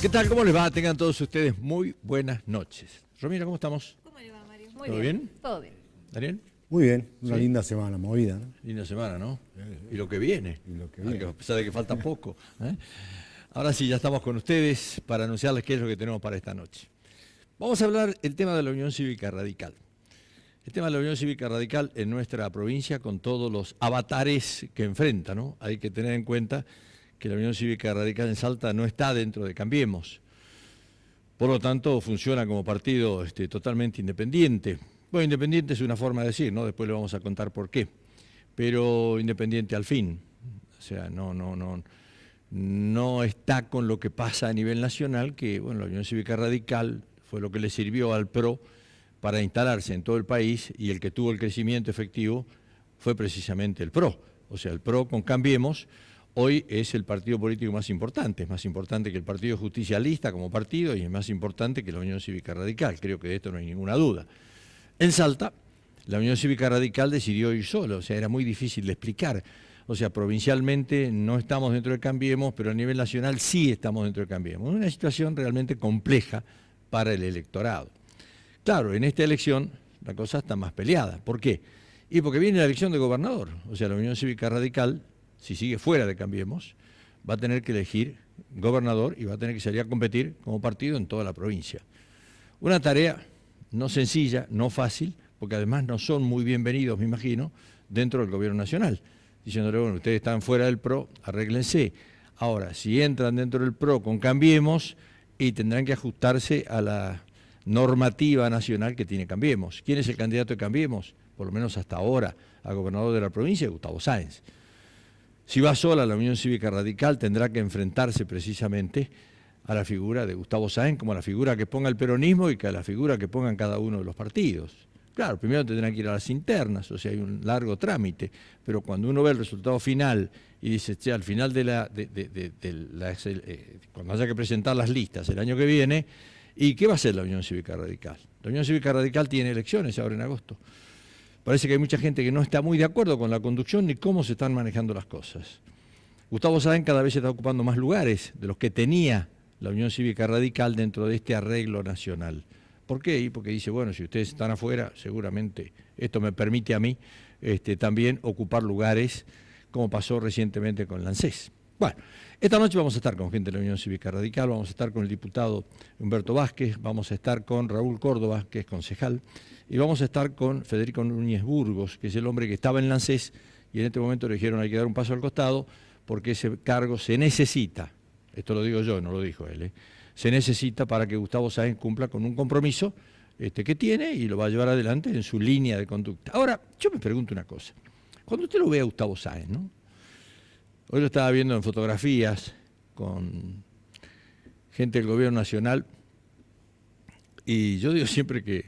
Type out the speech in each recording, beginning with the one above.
¿Qué tal? ¿Cómo les va? Tengan todos ustedes muy buenas noches. Romina, ¿cómo estamos? ¿Cómo le va, Mario? Muy ¿Todo bien? Todo bien. ¿Daniel? Muy bien, una Sí. linda semana, movida, ¿no? Linda semana, ¿no? Y lo que viene. Y lo que viene. A pesar de que falta poco. Ahora sí, ya estamos con ustedes para anunciarles qué es lo que tenemos para esta noche. Vamos a hablar el tema de la Unión Cívica Radical. El tema de la Unión Cívica Radical en nuestra provincia con todos los avatares que enfrenta, ¿no? Hay que tener en cuenta que la Unión Cívica Radical en Salta no está dentro de Cambiemos. Por lo tanto, funciona como partido totalmente independiente. Bueno, independiente es una forma de decir, ¿no? Después le vamos a contar por qué. Pero independiente al fin. O sea, no está con lo que pasa a nivel nacional, que bueno, la Unión Cívica Radical fue lo que le sirvió al PRO para instalarse en todo el país, y el que tuvo el crecimiento efectivo fue precisamente el PRO. O sea, el PRO con Cambiemos hoy es el partido político más importante. Es más importante que el Partido Justicialista como partido y es más importante que la Unión Cívica Radical. Creo que de esto no hay ninguna duda. En Salta, la Unión Cívica Radical decidió ir sola, o sea, era muy difícil de explicar. O sea, provincialmente no estamos dentro de Cambiemos, pero a nivel nacional sí estamos dentro de Cambiemos. Una situación realmente compleja para el electorado. Claro, en esta elección la cosa está más peleada. ¿Por qué? Y porque viene la elección de gobernador. O sea, la Unión Cívica Radical, si sigue fuera de Cambiemos, va a tener que elegir gobernador y va a tener que salir a competir como partido en toda la provincia. Una tarea no sencilla, no fácil, porque además no son muy bienvenidos, me imagino, dentro del gobierno nacional. Diciéndole, bueno, ustedes están fuera del PRO, arréglense. Ahora, si entran dentro del PRO con Cambiemos, y tendrán que ajustarse a la normativa nacional que tiene Cambiemos. ¿Quién es el candidato de Cambiemos? Por lo menos hasta ahora, a gobernador de la provincia, Gustavo Sáenz. Si va sola la Unión Cívica Radical, tendrá que enfrentarse precisamente a la figura de Gustavo Sáenz como a la figura que ponga el peronismo y que a la figura que pongan cada uno de los partidos. Claro, primero tendrán que ir a las internas, o sea, hay un largo trámite, pero cuando uno ve el resultado final y dice, che, al final cuando haya que presentar las listas el año que viene, ¿y qué va a hacer la Unión Cívica Radical? La Unión Cívica Radical tiene elecciones ahora en agosto. Parece que hay mucha gente que no está muy de acuerdo con la conducción ni cómo se están manejando las cosas. Gustavo Sáenz cada vez está ocupando más lugares de los que tenía la Unión Cívica Radical dentro de este arreglo nacional. ¿Por qué? Y porque dice, bueno, si ustedes están afuera, seguramente esto me permite a mí también ocupar lugares, como pasó recientemente con Lancés. Bueno, esta noche vamos a estar con gente de la Unión Cívica Radical, vamos a estar con el diputado Humberto Vázquez, vamos a estar con Raúl Córdoba, que es concejal, y vamos a estar con Federico Núñez Burgos, que es el hombre que estaba en Lancés, y en este momento le dijeron hay que dar un paso al costado, porque ese cargo se necesita, esto lo digo yo, no lo dijo él, se necesita para que Gustavo Sáenz cumpla con un compromiso que tiene y lo va a llevar adelante en su línea de conducta. Ahora, yo me pregunto una cosa. Cuando usted lo ve a Gustavo Sáenz, ¿no? Hoy lo estaba viendo en fotografías con gente del gobierno nacional y yo digo siempre que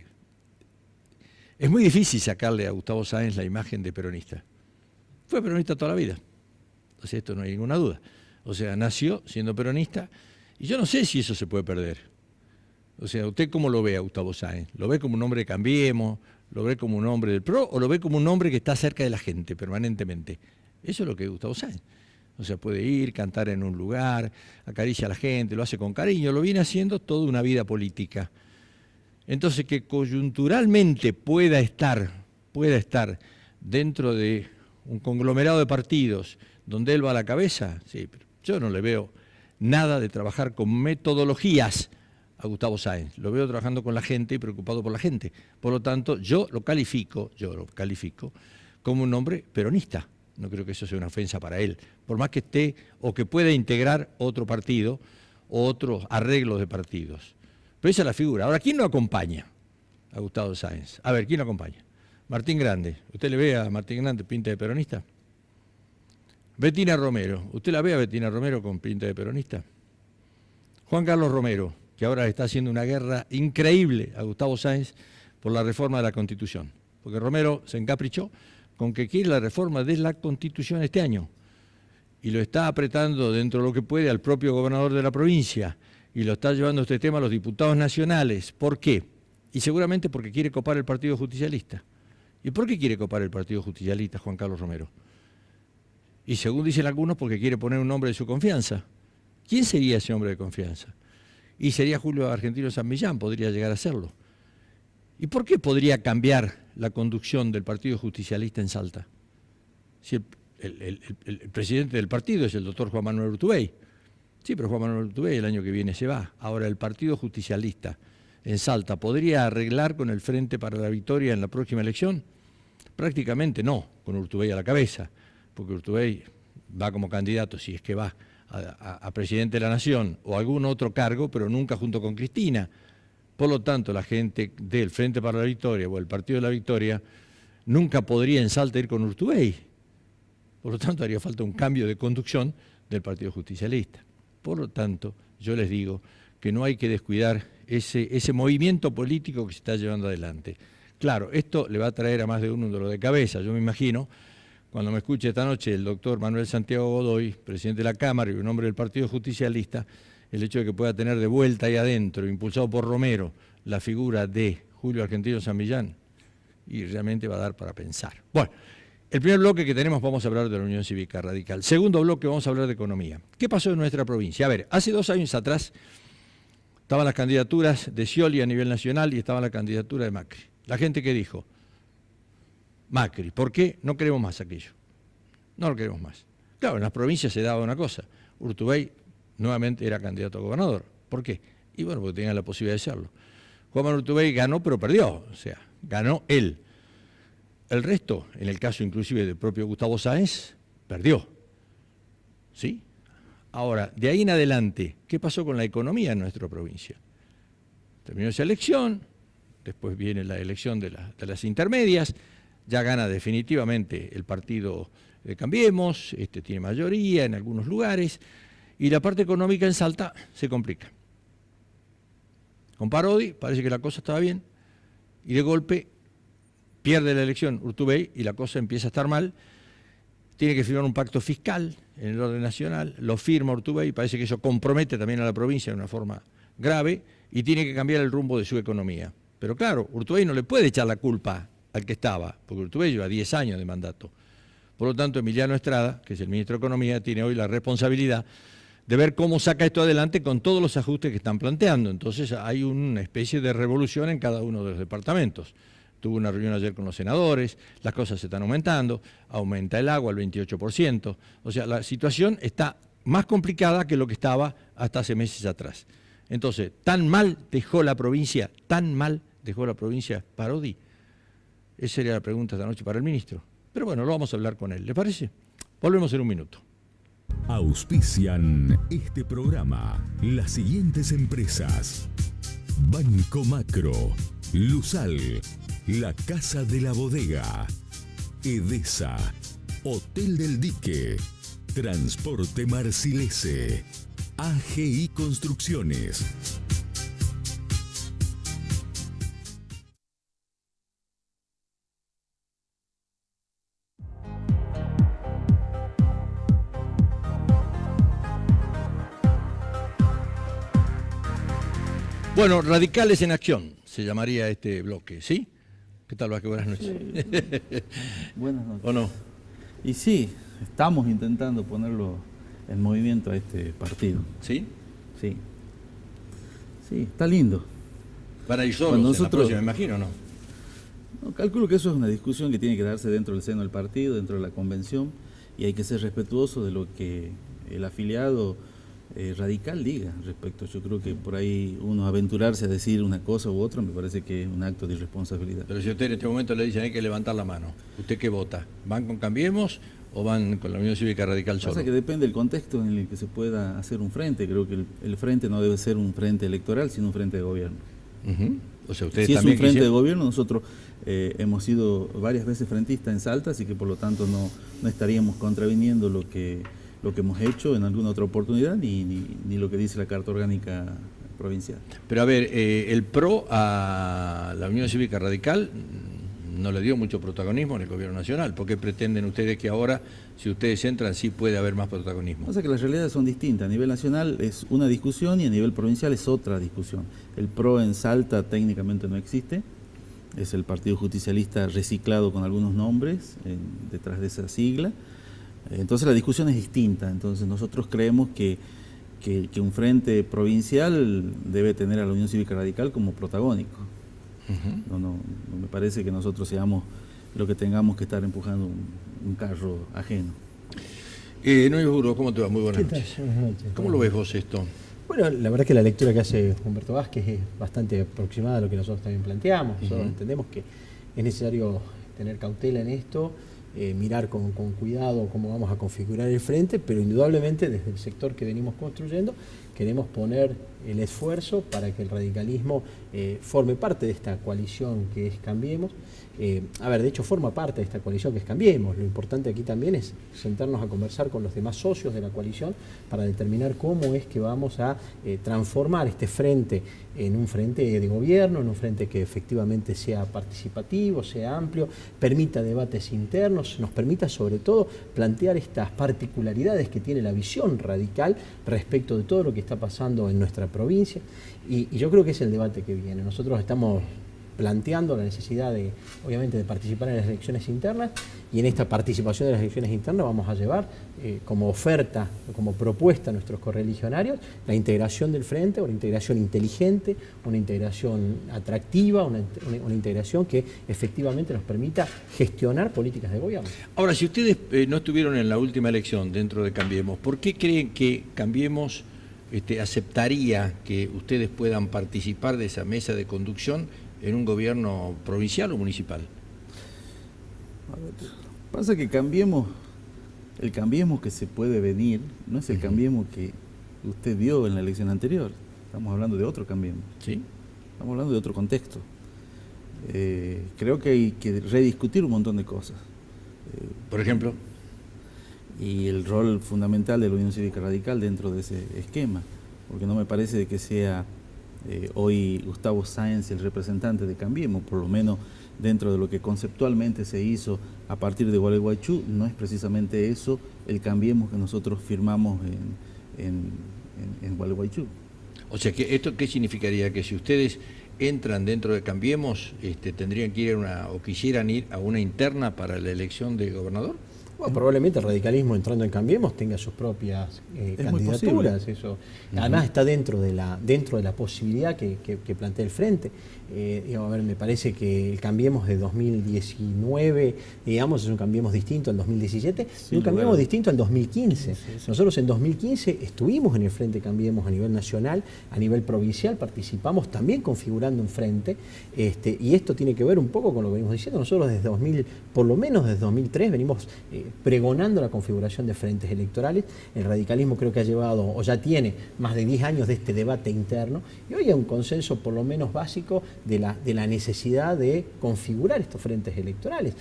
es muy difícil sacarle a Gustavo Sáenz la imagen de peronista. Fue peronista toda la vida. O sea, esto no hay ninguna duda. O sea, nació siendo peronista. Y yo no sé si eso se puede perder. O sea, ¿usted cómo lo ve a Gustavo Sáenz? ¿Lo ve como un hombre de Cambiemos? ¿Lo ve como un hombre del PRO? ¿O lo ve como un hombre que está cerca de la gente permanentemente? Eso es lo que es Gustavo Sáenz. O sea, puede ir, cantar en un lugar, acaricia a la gente, lo hace con cariño, lo viene haciendo toda una vida política. Entonces, que coyunturalmente pueda estar dentro de un conglomerado de partidos donde él va a la cabeza, sí, pero yo no le veo nada de trabajar con metodologías a Gustavo Sáenz. Lo veo trabajando con la gente y preocupado por la gente. Por lo tanto, yo lo califico como un hombre peronista. No creo que eso sea una ofensa para él. Por más que esté o que pueda integrar otro partido o otros arreglos de partidos. Pero esa es la figura. Ahora, ¿quién lo acompaña a Gustavo Sáenz? A ver, ¿quién lo acompaña? Martín Grande. ¿Usted le ve a Martín Grande pinta de peronista? Betina Romero. ¿Usted la ve a Betina Romero con pinta de peronista? Juan Carlos Romero, que ahora está haciendo una guerra increíble a Gustavo Sáenz por la reforma de la Constitución. Porque Romero se encaprichó con que quiere la reforma de la Constitución este año. Y lo está apretando dentro de lo que puede al propio gobernador de la provincia. Y lo está llevando este tema a los diputados nacionales. ¿Por qué? Y seguramente porque quiere copar el Partido Justicialista. ¿Y por qué quiere copar el Partido Justicialista, Juan Carlos Romero? Y según dicen algunos, porque quiere poner un hombre de su confianza. ¿Quién sería ese hombre de confianza? Y sería Julio Argentino San Millán, podría llegar a serlo. ¿Y por qué podría cambiar la conducción del Partido Justicialista en Salta? Si el presidente del partido es el doctor Juan Manuel Urtubey. Sí, pero Juan Manuel Urtubey el año que viene se va. Ahora, el Partido Justicialista en Salta, ¿podría arreglar con el Frente para la Victoria en la próxima elección? Prácticamente no, con Urtubey a la cabeza, porque Urtubey va como candidato, si es que va, a presidente de la Nación o algún otro cargo, pero nunca junto con Cristina. Por lo tanto, la gente del Frente para la Victoria o el Partido de la Victoria nunca podría en Salta ir con Urtubey. Por lo tanto, haría falta un cambio de conducción del Partido Justicialista. Por lo tanto, yo les digo que no hay que descuidar ese movimiento político que se está llevando adelante. Claro, esto le va a traer a más de uno un dolor de cabeza. Yo me imagino, cuando me escuche esta noche el doctor Manuel Santiago Godoy, presidente de la Cámara y un hombre del Partido Justicialista, el hecho de que pueda tener de vuelta ahí adentro, impulsado por Romero, la figura de Julio Argentino San Millán, y realmente va a dar para pensar. Bueno, el primer bloque que tenemos vamos a hablar de la Unión Cívica Radical. Segundo bloque vamos a hablar de economía. ¿Qué pasó en nuestra provincia? A ver, hace 2 años atrás estaban las candidaturas de Scioli a nivel nacional y estaba la candidatura de Macri. La gente que dijo, Macri, ¿por qué? No queremos más aquello. No lo queremos más. Claro, en las provincias se daba una cosa. Urtubey nuevamente era candidato a gobernador. ¿Por qué? Y bueno, porque tenía la posibilidad de serlo. Juan Manuel Urtubey ganó, pero perdió. O sea, ganó él. El resto, en el caso inclusive del propio Gustavo Sáenz, perdió. ¿Sí? Ahora, de ahí en adelante, ¿qué pasó con la economía en nuestra provincia? Terminó esa elección, después viene la elección de las intermedias, ya gana definitivamente el partido de Cambiemos, tiene mayoría en algunos lugares, y la parte económica en Salta se complica. Con Parodi parece que la cosa estaba bien, y de golpe pierde la elección Urtubey y la cosa empieza a estar mal. Tiene que firmar un pacto fiscal en el orden nacional, lo firma Urtubey, parece que eso compromete también a la provincia de una forma grave y tiene que cambiar el rumbo de su economía. Pero claro, Urtubey no le puede echar la culpa al que estaba, porque Urtubey lleva 10 años de mandato. Por lo tanto, Emiliano Estrada, que es el ministro de Economía, tiene hoy la responsabilidad de ver cómo saca esto adelante con todos los ajustes que están planteando. Entonces hay una especie de revolución en cada uno de los departamentos. Tuvo una reunión ayer con los senadores, las cosas se están aumentando, aumenta el agua al 28%, o sea, la situación está más complicada que lo que estaba hasta hace meses atrás. Entonces, ¿tan mal dejó la provincia Parodi? Esa sería la pregunta esta noche para el ministro. Pero bueno, lo vamos a hablar con él, ¿le parece? Volvemos en un minuto. Auspician este programa las siguientes empresas: Banco Macro, Lusal, La Casa de la Bodega, Edesa, Hotel del Dique, Transporte Marcilese, AGI Construcciones. Bueno, Radicales en Acción se llamaría este bloque, ¿sí? ¿Qué tal, Vázquez? Buenas noches. Sí. Buenas noches. ¿O no? Y sí, estamos intentando ponerlo en movimiento a este partido. ¿Sí? Sí. Sí, está lindo. Van a ir solos Bueno, en la próxima, me imagino, ¿no? No, calculo que eso es una discusión que tiene que darse dentro del seno del partido, dentro de la convención, y hay que ser respetuoso de lo que el afiliado radical diga respecto. Yo creo que por ahí uno aventurarse a decir una cosa u otra me parece que es un acto de irresponsabilidad. Pero si usted en este momento le dicen hay que levantar la mano, ¿usted qué vota? ¿Van con Cambiemos o van con la Unión Cívica Radical solo? Pasa que depende del contexto en el que se pueda hacer un frente. Creo que el frente no debe ser un frente electoral, sino un frente de gobierno. O sea, ustedes si es un también frente de gobierno, nosotros hemos sido varias veces frentistas en Salta, así que por lo tanto no estaríamos contraviniendo lo que hemos hecho en alguna otra oportunidad, ni lo que dice la Carta Orgánica Provincial. Pero a ver, el PRO a la Unión Cívica Radical no le dio mucho protagonismo en el gobierno nacional. ¿Por qué pretenden ustedes que ahora, si ustedes entran, sí puede haber más protagonismo? Pasa que las realidades son distintas. A nivel nacional es una discusión y a nivel provincial es otra discusión. El PRO en Salta técnicamente no existe. Es el Partido Justicialista reciclado con algunos nombres detrás de esa sigla. Entonces la discusión es distinta. Entonces nosotros creemos que que un frente provincial debe tener a la Unión Cívica Radical como protagónico. No me parece que nosotros seamos lo que tengamos que estar empujando un carro ajeno. Noy Burgos, ¿cómo te va? Muy buenas noches. Buenas noches. ¿Cómo lo ves vos esto? Bueno, la verdad que la lectura que hace Humberto Vázquez es bastante aproximada a lo que nosotros también planteamos. Nosotros entendemos que es necesario tener cautela en esto, mirar con cuidado cómo vamos a configurar el frente, pero indudablemente desde el sector que venimos construyendo queremos poner el esfuerzo para que el radicalismo forme parte de esta coalición que es Cambiemos. De hecho forma parte de esta coalición que es Cambiemos. Lo importante aquí también es sentarnos a conversar con los demás socios de la coalición para determinar cómo es que vamos a transformar este frente en un frente de gobierno, en un frente que efectivamente sea participativo, sea amplio, permita debates internos, nos permita sobre todo plantear estas particularidades que tiene la visión radical respecto de todo lo que está pasando en nuestra provincia, y yo creo que es el debate que viene. Nosotros estamos planteando la necesidad de, obviamente, de participar en las elecciones internas, y en esta participación de las elecciones internas vamos a llevar como oferta, como propuesta a nuestros correligionarios, la integración del frente, una integración inteligente, una integración atractiva, una integración que efectivamente nos permita gestionar políticas de gobierno. Ahora, si ustedes no estuvieron en la última elección dentro de Cambiemos, ¿por qué creen que Cambiemos aceptaría que ustedes puedan participar de esa mesa de conducción en un gobierno provincial o municipal? Pasa que el Cambiemos que se puede venir, no es el Cambiemos que usted vio en la elección anterior. Estamos hablando de otro Cambiemos. ¿Sí? Estamos hablando de otro contexto. Creo que hay que rediscutir un montón de cosas. Por ejemplo. Y el rol fundamental de la Unión Cívica Radical dentro de ese esquema, porque no me parece de que sea hoy Gustavo Sáenz el representante de Cambiemos, por lo menos dentro de lo que conceptualmente se hizo a partir de Gualeguaychú, no es precisamente eso el Cambiemos que nosotros firmamos en Gualeguaychú. O sea, que ¿esto qué significaría? Que si ustedes entran dentro de Cambiemos, tendrían que ir o quisieran ir a una interna para la elección de gobernador. Bueno, probablemente el radicalismo entrando en Cambiemos tenga sus propias candidaturas. Eso además está dentro de la posibilidad que plantea el frente. Me parece que el Cambiemos de 2019, es un Cambiemos distinto al 2017 y un Cambiemos distinto al 2015. Nosotros en 2015 estuvimos en el frente Cambiemos a nivel nacional, a nivel provincial, participamos también configurando un frente, y esto tiene que ver un poco con lo que venimos diciendo. Nosotros por lo menos desde 2003 venimos pregonando la configuración de frentes electorales. El radicalismo creo que ha llevado, o ya tiene, más de 10 años de este debate interno, y hoy hay un consenso por lo menos básico de la necesidad de configurar estos frentes electorales.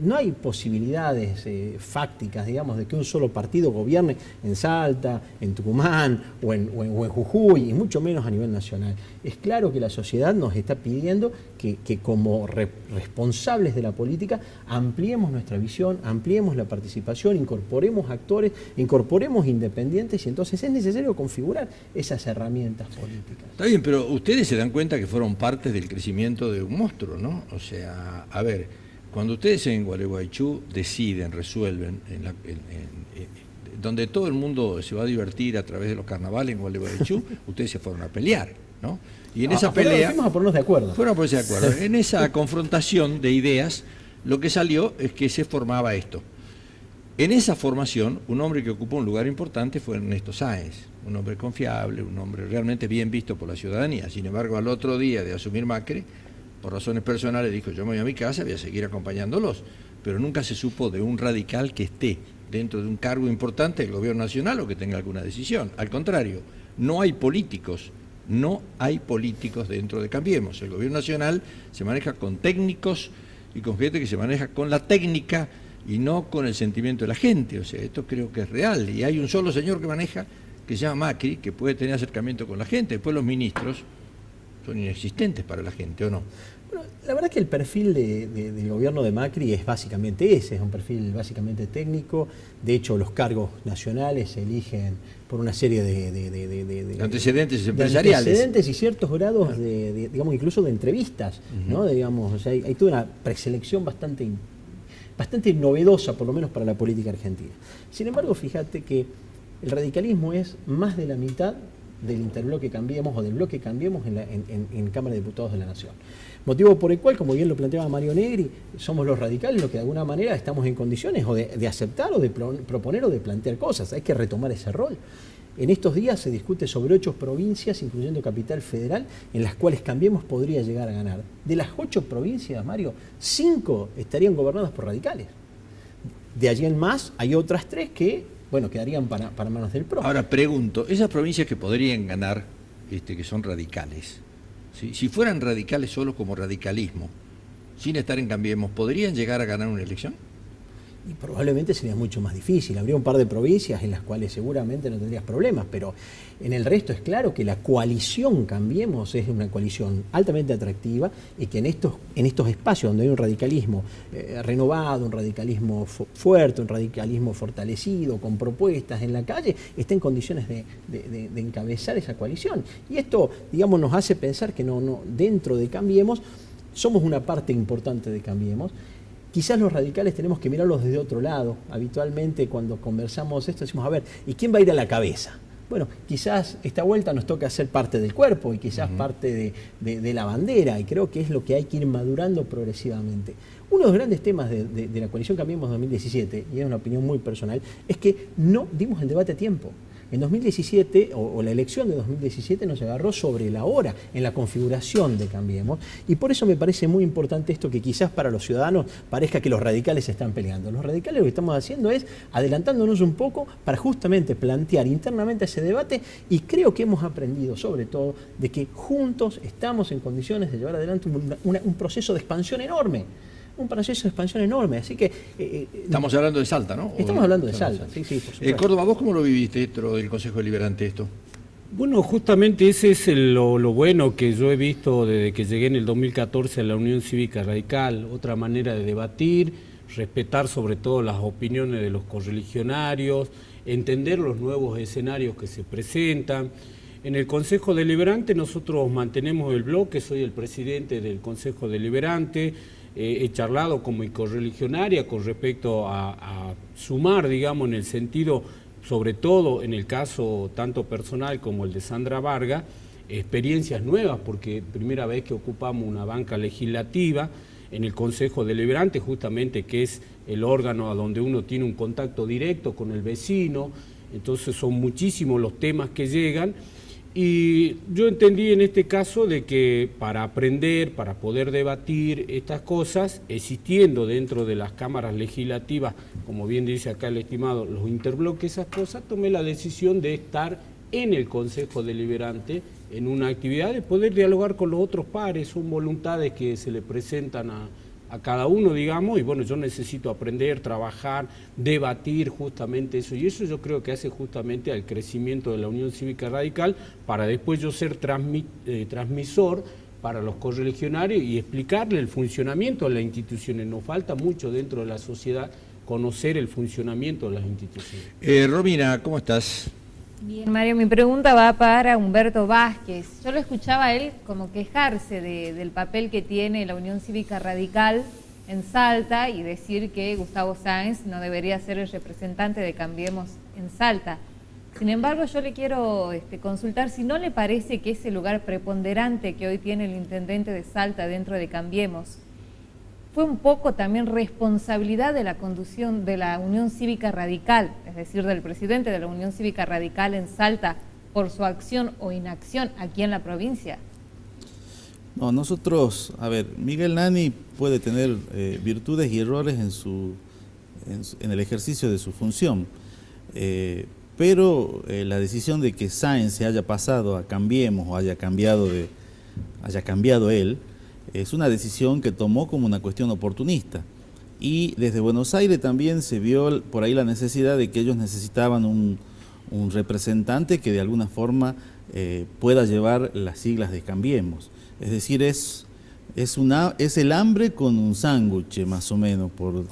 No hay posibilidades fácticas, digamos, de que un solo partido gobierne en Salta, en Tucumán o en Jujuy, y mucho menos a nivel nacional. Es claro que la sociedad nos está pidiendo que como responsables de la política ampliemos nuestra visión, ampliemos la participación, incorporemos actores, incorporemos independientes, y entonces es necesario configurar esas herramientas políticas. Está bien, pero ustedes se dan cuenta que fueron partes del crecimiento de un monstruo, ¿no? O sea, a ver, cuando ustedes en Gualeguaychú deciden, resuelven, donde todo el mundo se va a divertir a través de los carnavales en Gualeguaychú, ustedes se fueron a pelear, ¿no? Y en esa pelea fuimos a ponernos de acuerdo. Fueron a ponerse de acuerdo. En esa confrontación de ideas, lo que salió es que se formaba esto. En esa formación, un hombre que ocupó un lugar importante fue Ernesto Sáenz, un hombre confiable, un hombre realmente bien visto por la ciudadanía. Sin embargo, al otro día de asumir Macri, por razones personales, dijo: yo me voy a mi casa, voy a seguir acompañándolos. Pero nunca se supo de un radical que esté dentro de un cargo importante del gobierno nacional o que tenga alguna decisión. Al contrario, no hay políticos dentro de Cambiemos. El gobierno nacional se maneja con técnicos y con gente que se maneja con la técnica y no con el sentimiento de la gente. O sea, esto creo que es real. Y hay un solo señor que maneja, que se llama Macri, que puede tener acercamiento con la gente. Después los ministros son inexistentes para la gente, ¿o no? Bueno, la verdad es que el perfil del gobierno de Macri es básicamente ese, es un perfil básicamente técnico. De hecho, los cargos nacionales se eligen por una serie de antecedentes empresariales. De antecedentes y ciertos grados digamos, incluso de entrevistas, ¿no? Digamos, o sea, hay toda una preselección bastante novedosa, por lo menos para la política argentina. Sin embargo, fíjate que el radicalismo es más de la mitad del interbloque Cambiemos o del bloque Cambiemos en Cámara de Diputados de la Nación. Motivo por el cual, como bien lo planteaba Mario Negri, somos los radicales los que de alguna manera estamos en condiciones o de aceptar o de proponer o de plantear cosas. Hay que retomar ese rol. En estos días se discute sobre 8 provincias, incluyendo Capital Federal, en las cuales Cambiemos podría llegar a ganar. De las 8 provincias, Mario, 5 estarían gobernadas por radicales. De allí en más, hay otras 3 que, bueno, quedarían para manos del PRO. Ahora pregunto, esas provincias que podrían ganar, que son radicales, ¿sí? Si fueran radicales solo como radicalismo, sin estar en Cambiemos, ¿podrían llegar a ganar una elección? Y probablemente sería mucho más difícil. Habría un par de provincias en las cuales seguramente no tendrías problemas, pero en el resto es claro que la coalición Cambiemos es una coalición altamente atractiva y que en estos espacios donde hay un radicalismo renovado, un radicalismo fuerte, un radicalismo fortalecido, con propuestas en la calle, está en condiciones de encabezar esa coalición. Y esto, digamos, nos hace pensar que dentro de Cambiemos somos una parte importante de Cambiemos. Quizás los radicales tenemos que mirarlos desde otro lado. Habitualmente cuando conversamos esto decimos, a ver, ¿y quién va a ir a la cabeza? Bueno, quizás esta vuelta nos toca ser parte del cuerpo y quizás parte de la bandera, y creo que es lo que hay que ir madurando progresivamente. Uno de los grandes temas de la coalición Cambiemos 2017, y es una opinión muy personal, es que no dimos el debate a tiempo. En 2017, o la elección de 2017 nos agarró sobre la hora en la configuración de Cambiemos, y por eso me parece muy importante esto, que quizás para los ciudadanos parezca que los radicales se están peleando. Los radicales lo que estamos haciendo es adelantándonos un poco para justamente plantear internamente ese debate, y creo que hemos aprendido sobre todo de que juntos estamos en condiciones de llevar adelante un proceso de expansión enorme. Un proceso de expansión enorme, así que... Estamos hablando de Salta, ¿no? Estamos hablando de Salta, sí, por supuesto. Córdoba, ¿vos cómo lo viviste dentro del Consejo Deliberante esto? Bueno, justamente ese es lo bueno que yo he visto desde que llegué en el 2014 a la Unión Cívica Radical, otra manera de debatir, respetar sobre todo las opiniones de los correligionarios, entender los nuevos escenarios que se presentan. En el Consejo Deliberante nosotros mantenemos el bloque, soy el presidente del Consejo Deliberante. He charlado con mi correligionaria con respecto a sumar, digamos, en el sentido, sobre todo en el caso tanto personal como el de Sandra Varga, experiencias nuevas, porque primera vez que ocupamos una banca legislativa en el Consejo Deliberante, justamente que es el órgano a donde uno tiene un contacto directo con el vecino, entonces son muchísimos los temas que llegan. Y yo entendí en este caso de que para aprender, para poder debatir estas cosas, existiendo dentro de las cámaras legislativas, como bien dice acá el estimado, los interbloques, esas cosas, tomé la decisión de estar en el Consejo Deliberante en una actividad de poder dialogar con los otros pares. Son voluntades que se le presentan a cada uno, digamos, y bueno, yo necesito aprender, trabajar, debatir justamente eso, y eso yo creo que hace justamente al crecimiento de la Unión Cívica Radical, para después yo ser transmisor para los correligionarios y explicarle el funcionamiento de las instituciones. Nos falta mucho dentro de la sociedad conocer el funcionamiento de las instituciones. Romina, ¿cómo estás? Bien, Mario, mi pregunta va para Humberto Vázquez. Yo lo escuchaba a él como quejarse del papel que tiene la Unión Cívica Radical en Salta y decir que Gustavo Sáenz no debería ser el representante de Cambiemos en Salta. Sin embargo, yo le quiero consultar si no le parece que ese lugar preponderante que hoy tiene el intendente de Salta dentro de Cambiemos fue un poco también responsabilidad de la conducción de la Unión Cívica Radical, es decir, del presidente de la Unión Cívica Radical en Salta, por su acción o inacción aquí en la provincia. No, nosotros, a ver, Miguel Nani puede tener virtudes y errores en el ejercicio de su función, pero la decisión de que Sáenz se haya pasado a Cambiemos o haya cambiado él, es una decisión que tomó como una cuestión oportunista. Y desde Buenos Aires también se vio por ahí la necesidad de que ellos necesitaban un representante que de alguna forma pueda llevar las siglas de Cambiemos. Es decir, es el hambre con un sándwich, más o menos, por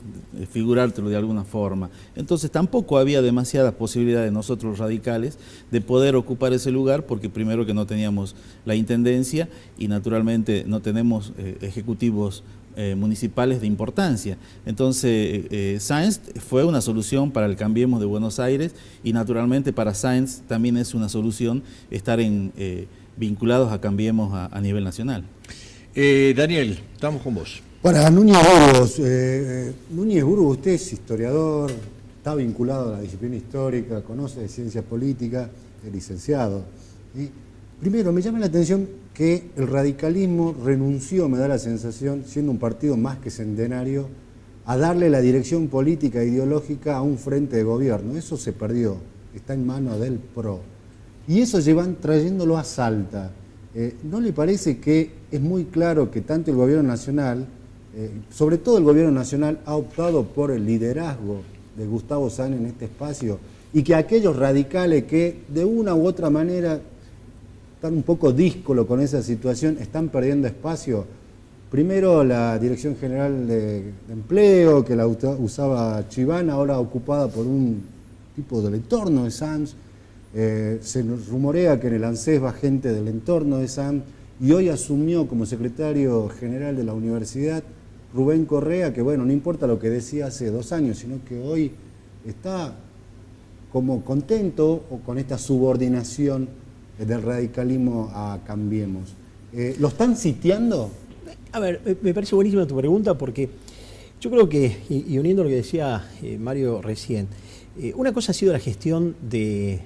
figurártelo de alguna forma. Entonces tampoco había demasiadas posibilidades nosotros los radicales de poder ocupar ese lugar, porque primero que no teníamos la intendencia y naturalmente no tenemos ejecutivos municipales de importancia. Entonces, Sáenz fue una solución para el Cambiemos de Buenos Aires y naturalmente para Sáenz también es una solución estar vinculados a Cambiemos a nivel nacional. Daniel, estamos con vos. Para Núñez Burgos, Núñez Burgos, usted es historiador, está vinculado a la disciplina histórica, conoce de ciencia política, es licenciado. Y primero, me llama la atención que el radicalismo renunció, me da la sensación, siendo un partido más que centenario, a darle la dirección política e ideológica a un frente de gobierno. Eso se perdió, está en manos del PRO. Y eso llevan trayéndolo a Salta. ¿No le parece que es muy claro que tanto el gobierno nacional, sobre todo el gobierno nacional, ha optado por el liderazgo de Gustavo Sáenz en este espacio y que aquellos radicales que de una u otra manera están un poco díscolos con esa situación están perdiendo espacio? Primero la Dirección General de Empleo, que la usaba Chiván, ahora ocupada por un tipo del entorno de Sáenz. Se nos rumorea que en el ANSES va gente del entorno de Sáenz y hoy asumió como secretario general de la universidad Rubén Correa, que bueno, no importa lo que decía hace 2 años, sino que hoy está como contento con esta subordinación del radicalismo a Cambiemos. ¿Lo están sitiando? A ver, me parece buenísima tu pregunta porque yo creo que, y uniendo lo que decía Mario recién, una cosa ha sido la gestión de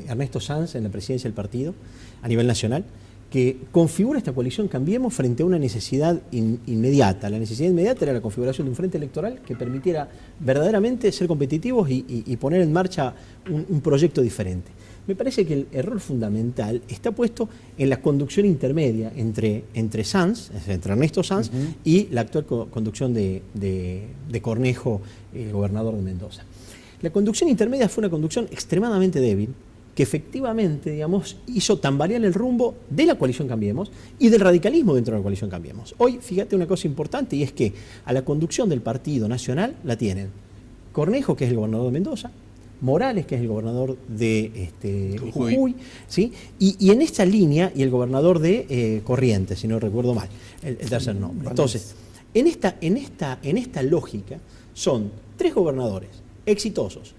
Ernesto Sáenz en la presidencia del partido a nivel nacional, que configura esta coalición Cambiemos frente a una necesidad inmediata. La necesidad inmediata era la configuración de un frente electoral que permitiera verdaderamente ser competitivos y poner en marcha un proyecto diferente. Me parece que el error fundamental está puesto en la conducción intermedia entre Sáenz, entre Ernesto Sáenz, y la actual conducción de Cornejo, el gobernador de Mendoza. La conducción intermedia fue una conducción extremadamente débil, que efectivamente, digamos, hizo tambalear el rumbo de la coalición Cambiemos y del radicalismo dentro de la coalición Cambiemos. Hoy, fíjate una cosa importante, y es que a la conducción del Partido Nacional la tienen Cornejo, que es el gobernador de Mendoza, Morales, que es el gobernador de Jujuy, ¿sí? Y en esta línea, y el gobernador de Corrientes, si no recuerdo mal, el tercer nombre. Entonces, en esta lógica, son 3 gobernadores exitosos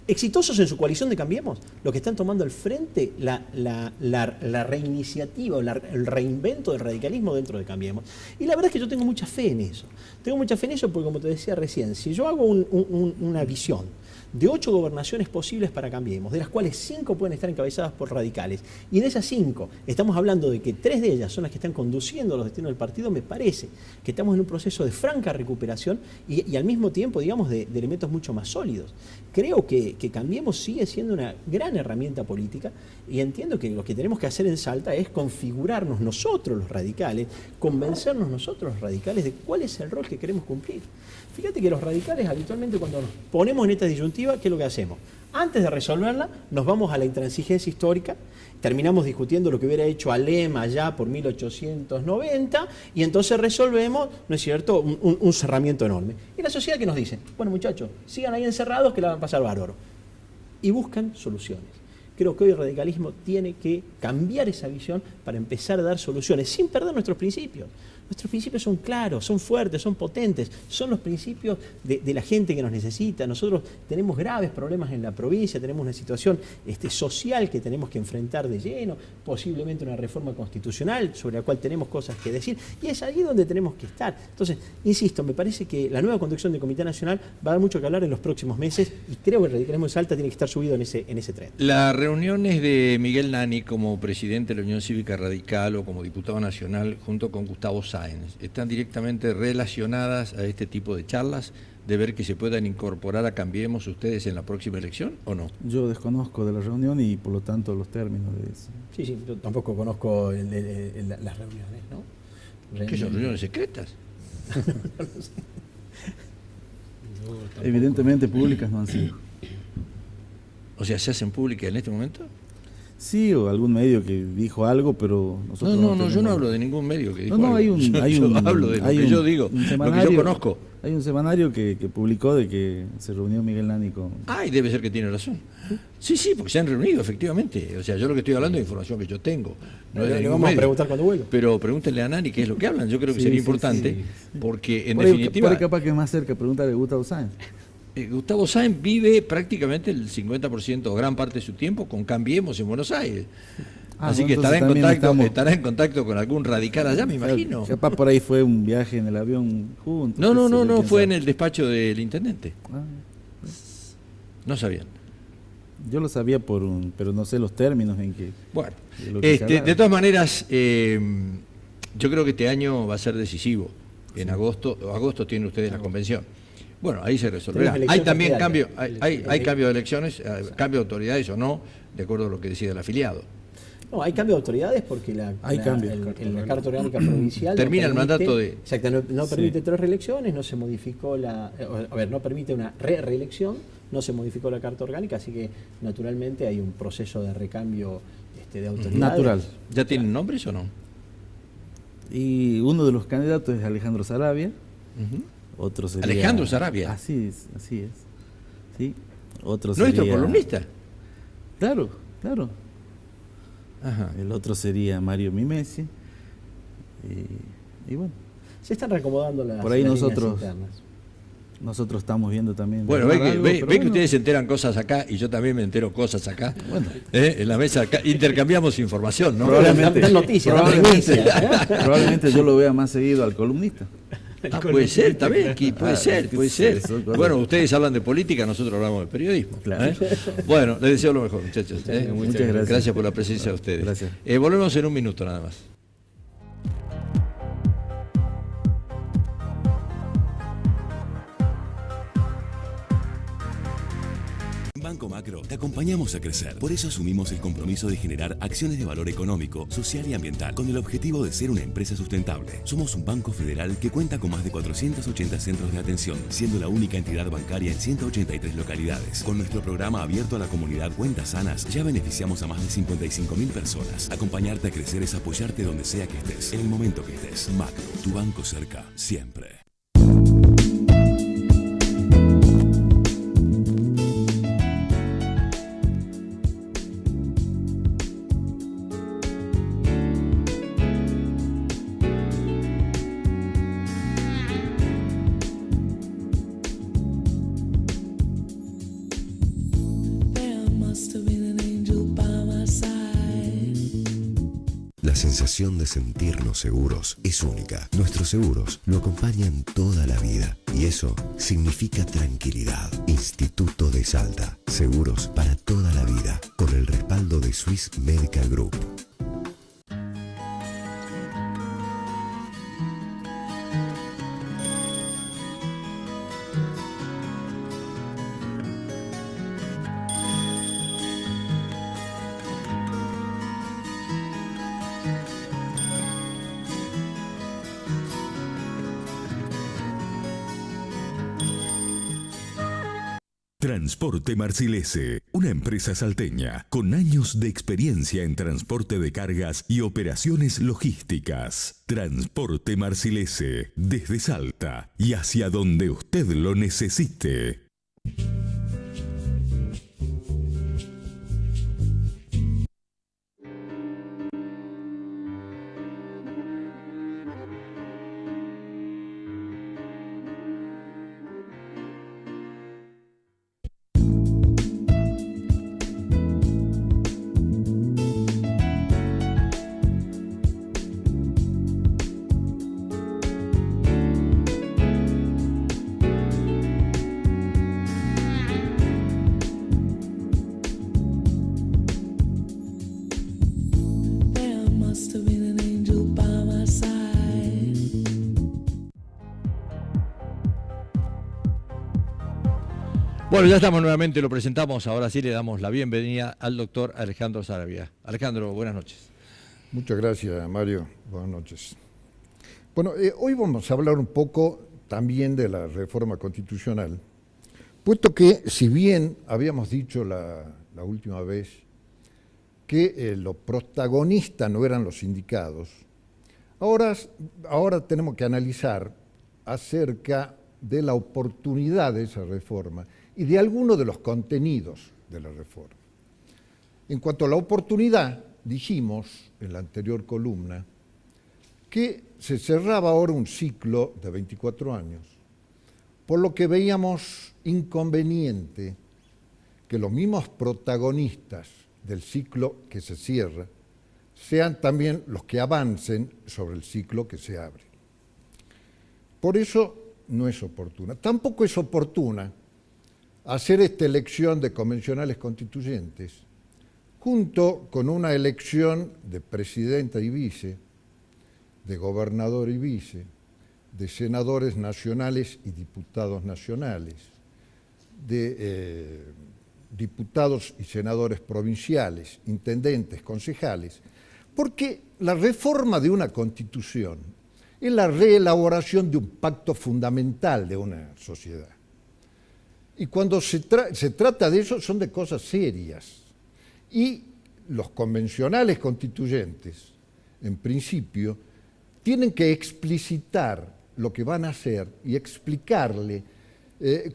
en su coalición de Cambiemos, los que están tomando al frente la reiniciativa, el reinvento del radicalismo dentro de Cambiemos. Y la verdad es que yo tengo mucha fe en eso. Tengo mucha fe en eso porque, como te decía recién, si yo hago una visión de 8 gobernaciones posibles para Cambiemos, de las cuales 5 pueden estar encabezadas por radicales, y de esas 5 estamos hablando de que 3 de ellas son las que están conduciendo los destinos del partido, me parece que estamos en un proceso de franca recuperación y al mismo tiempo, digamos, de elementos mucho más sólidos. Creo que Cambiemos sigue siendo una gran herramienta política y entiendo que lo que tenemos que hacer en Salta es configurarnos nosotros los radicales, convencernos nosotros los radicales de cuál es el rol que queremos cumplir. Fíjate que los radicales habitualmente cuando nos ponemos en esta disyuntiva, ¿qué es lo que hacemos? Antes de resolverla, nos vamos a la intransigencia histórica, terminamos discutiendo lo que hubiera hecho Alem allá por 1890 y entonces resolvemos, ¿no es cierto?, un cerramiento enorme. Y la sociedad que nos dice, bueno muchachos, sigan ahí encerrados que la van a pasar bárbaro. Y buscan soluciones. Creo que hoy el radicalismo tiene que cambiar esa visión para empezar a dar soluciones, sin perder nuestros principios. Nuestros principios son claros, son fuertes, son potentes, son los principios de la gente que nos necesita. Nosotros tenemos graves problemas en la provincia, tenemos una situación social que tenemos que enfrentar de lleno, posiblemente una reforma constitucional sobre la cual tenemos cosas que decir, y es ahí donde tenemos que estar. Entonces, insisto, me parece que la nueva conducción del Comité Nacional va a dar mucho que hablar en los próximos meses y creo que el radicalismo de Salta tiene que estar subido en ese tren. Las reuniones de Miguel Nani como presidente de la Unión Cívica Radical o como diputado nacional junto con Gustavo Sáenz, ¿están directamente relacionadas a este tipo de charlas, de ver que se puedan incorporar a Cambiemos ustedes en la próxima elección o no? Yo desconozco de la reunión y por lo tanto los términos de eso. Sí, yo tampoco conozco las reuniones, ¿no? ¿Qué son reuniones secretas? No sé. Evidentemente públicas no han sido. O sea, ¿se hacen públicas en este momento? Sí, o algún medio que dijo algo, pero nosotros No, yo no tenemos- hablo de ningún medio que dijo No, algo. hay un, Yo hablo de lo hay que un- yo digo, un lo que semanario- yo conozco. Hay un semanario que publicó de que se reunió Miguel Nani con... Ay, debe ser que tiene razón. Sí, porque se han reunido, efectivamente. O sea, yo lo que estoy hablando es información que yo tengo. No es de Le ningún vamos a medio. preguntar cuando vuelva. Pero pregúntenle a Nani qué es lo que hablan. Yo creo que Sí, sería sí, importante, sí. porque en por ahí definitiva, capaz que es más cerca preguntarle a Gustavo Sáenz. Gustavo Sáenz vive prácticamente el 50% o gran parte de su tiempo con Cambiemos en Buenos Aires. Así bueno, que entonces también estará en contacto con algún radical allá, me imagino. Capaz por ahí fue un viaje en el avión juntos. No, fue en el despacho del intendente. Ah, No sabían. yo lo sabía pero no sé los términos en que... Bueno, de lo que se hablaba. de todas maneras, yo creo que este año va a ser decisivo. En agosto tienen ustedes la convención. Bueno, ahí se resolverá. Tenemos Hay elecciones también generales. cambio, hay cambio de elecciones, cambio de autoridades o no, de acuerdo a lo que decida el afiliado. No, hay cambio de autoridades porque Hay cambio. la Carta Orgánica Provincial Termina el mandato de... Exacto, no permite 3 reelecciones, no se modificó no permite una reelección, no se modificó la Carta Orgánica, así que naturalmente hay un proceso de recambio de autoridades. Natural. ¿Ya tienen nombres o no? Y uno de los candidatos es Alejandro Sarabia. Otro sería... Alejandro Sarabia. Así es. Sí. Otro Nuestro sería... columnista. Claro. Ajá. El otro sería Mario Mimesi. Y bueno, Se están reacomodando las Por ahí las líneas nosotros- internas. nosotros estamos viendo también... Bueno, armar ve que, algo, ve pero que bueno, ustedes se enteran cosas acá y yo también me entero cosas acá. Bueno. En la mesa acá, intercambiamos información, ¿no? Probablemente, Dan noticias, dan primicia. probablemente yo lo vea más seguido al columnista. Ah, puede ser, también, puede ser. Eso, correcto. Bueno, ustedes hablan de política, nosotros hablamos de periodismo. Claro. ¿eh? Bueno, les deseo lo mejor, muchachos. ¿eh? Muchas gracias. Gracias por la presencia de ustedes. Gracias. Volvemos en un minuto nada más. Banco Macro, te acompañamos a crecer. Por eso asumimos el compromiso de generar acciones de valor económico, social y ambiental, con el objetivo de ser una empresa sustentable. Somos un banco federal que cuenta con más de 480 centros de atención, siendo la única entidad bancaria en 183 localidades. Con nuestro programa abierto a la comunidad Cuentas Sanas, ya beneficiamos a más de 55.000 personas. Acompañarte a crecer es apoyarte donde sea que estés, en el momento que estés. Macro, tu banco cerca, siempre. La sensación de sentirnos seguros es única. Nuestros seguros lo acompañan toda la vida y eso significa tranquilidad. Instituto de Salta. Seguros para toda la vida con el respaldo de Swiss Medical Group. Transporte Marcilese, una empresa salteña con años de experiencia en transporte de cargas y operaciones logísticas. Transporte Marcilese, desde Salta y hacia donde usted lo necesite. Bueno, ya estamos nuevamente, lo presentamos. Ahora sí le damos la bienvenida al doctor Alejandro Sarabia. Alejandro, buenas noches. Muchas gracias, Mario. Buenas noches. Bueno, hoy vamos a hablar un poco también de la reforma constitucional, puesto que si bien habíamos dicho la última vez que los protagonistas no eran los sindicatos, ahora tenemos que analizar acerca de la oportunidad de esa reforma y de algunos de los contenidos de la reforma. En cuanto a la oportunidad, dijimos en la anterior columna que se cerraba ahora un ciclo de 24 años, por lo que veíamos inconveniente que los mismos protagonistas del ciclo que se cierra sean también los que avancen sobre el ciclo que se abre. Por eso no es oportuna. Tampoco es oportuna hacer esta elección de convencionales constituyentes junto con una elección de presidenta y vice, de gobernador y vice, de senadores nacionales y diputados nacionales, de diputados y senadores provinciales, intendentes, concejales, porque la reforma de una constitución es la reelaboración de un pacto fundamental de una sociedad. Y cuando se trata de eso, son de cosas serias. Y los convencionales constituyentes, en principio, tienen que explicitar lo que van a hacer y explicarle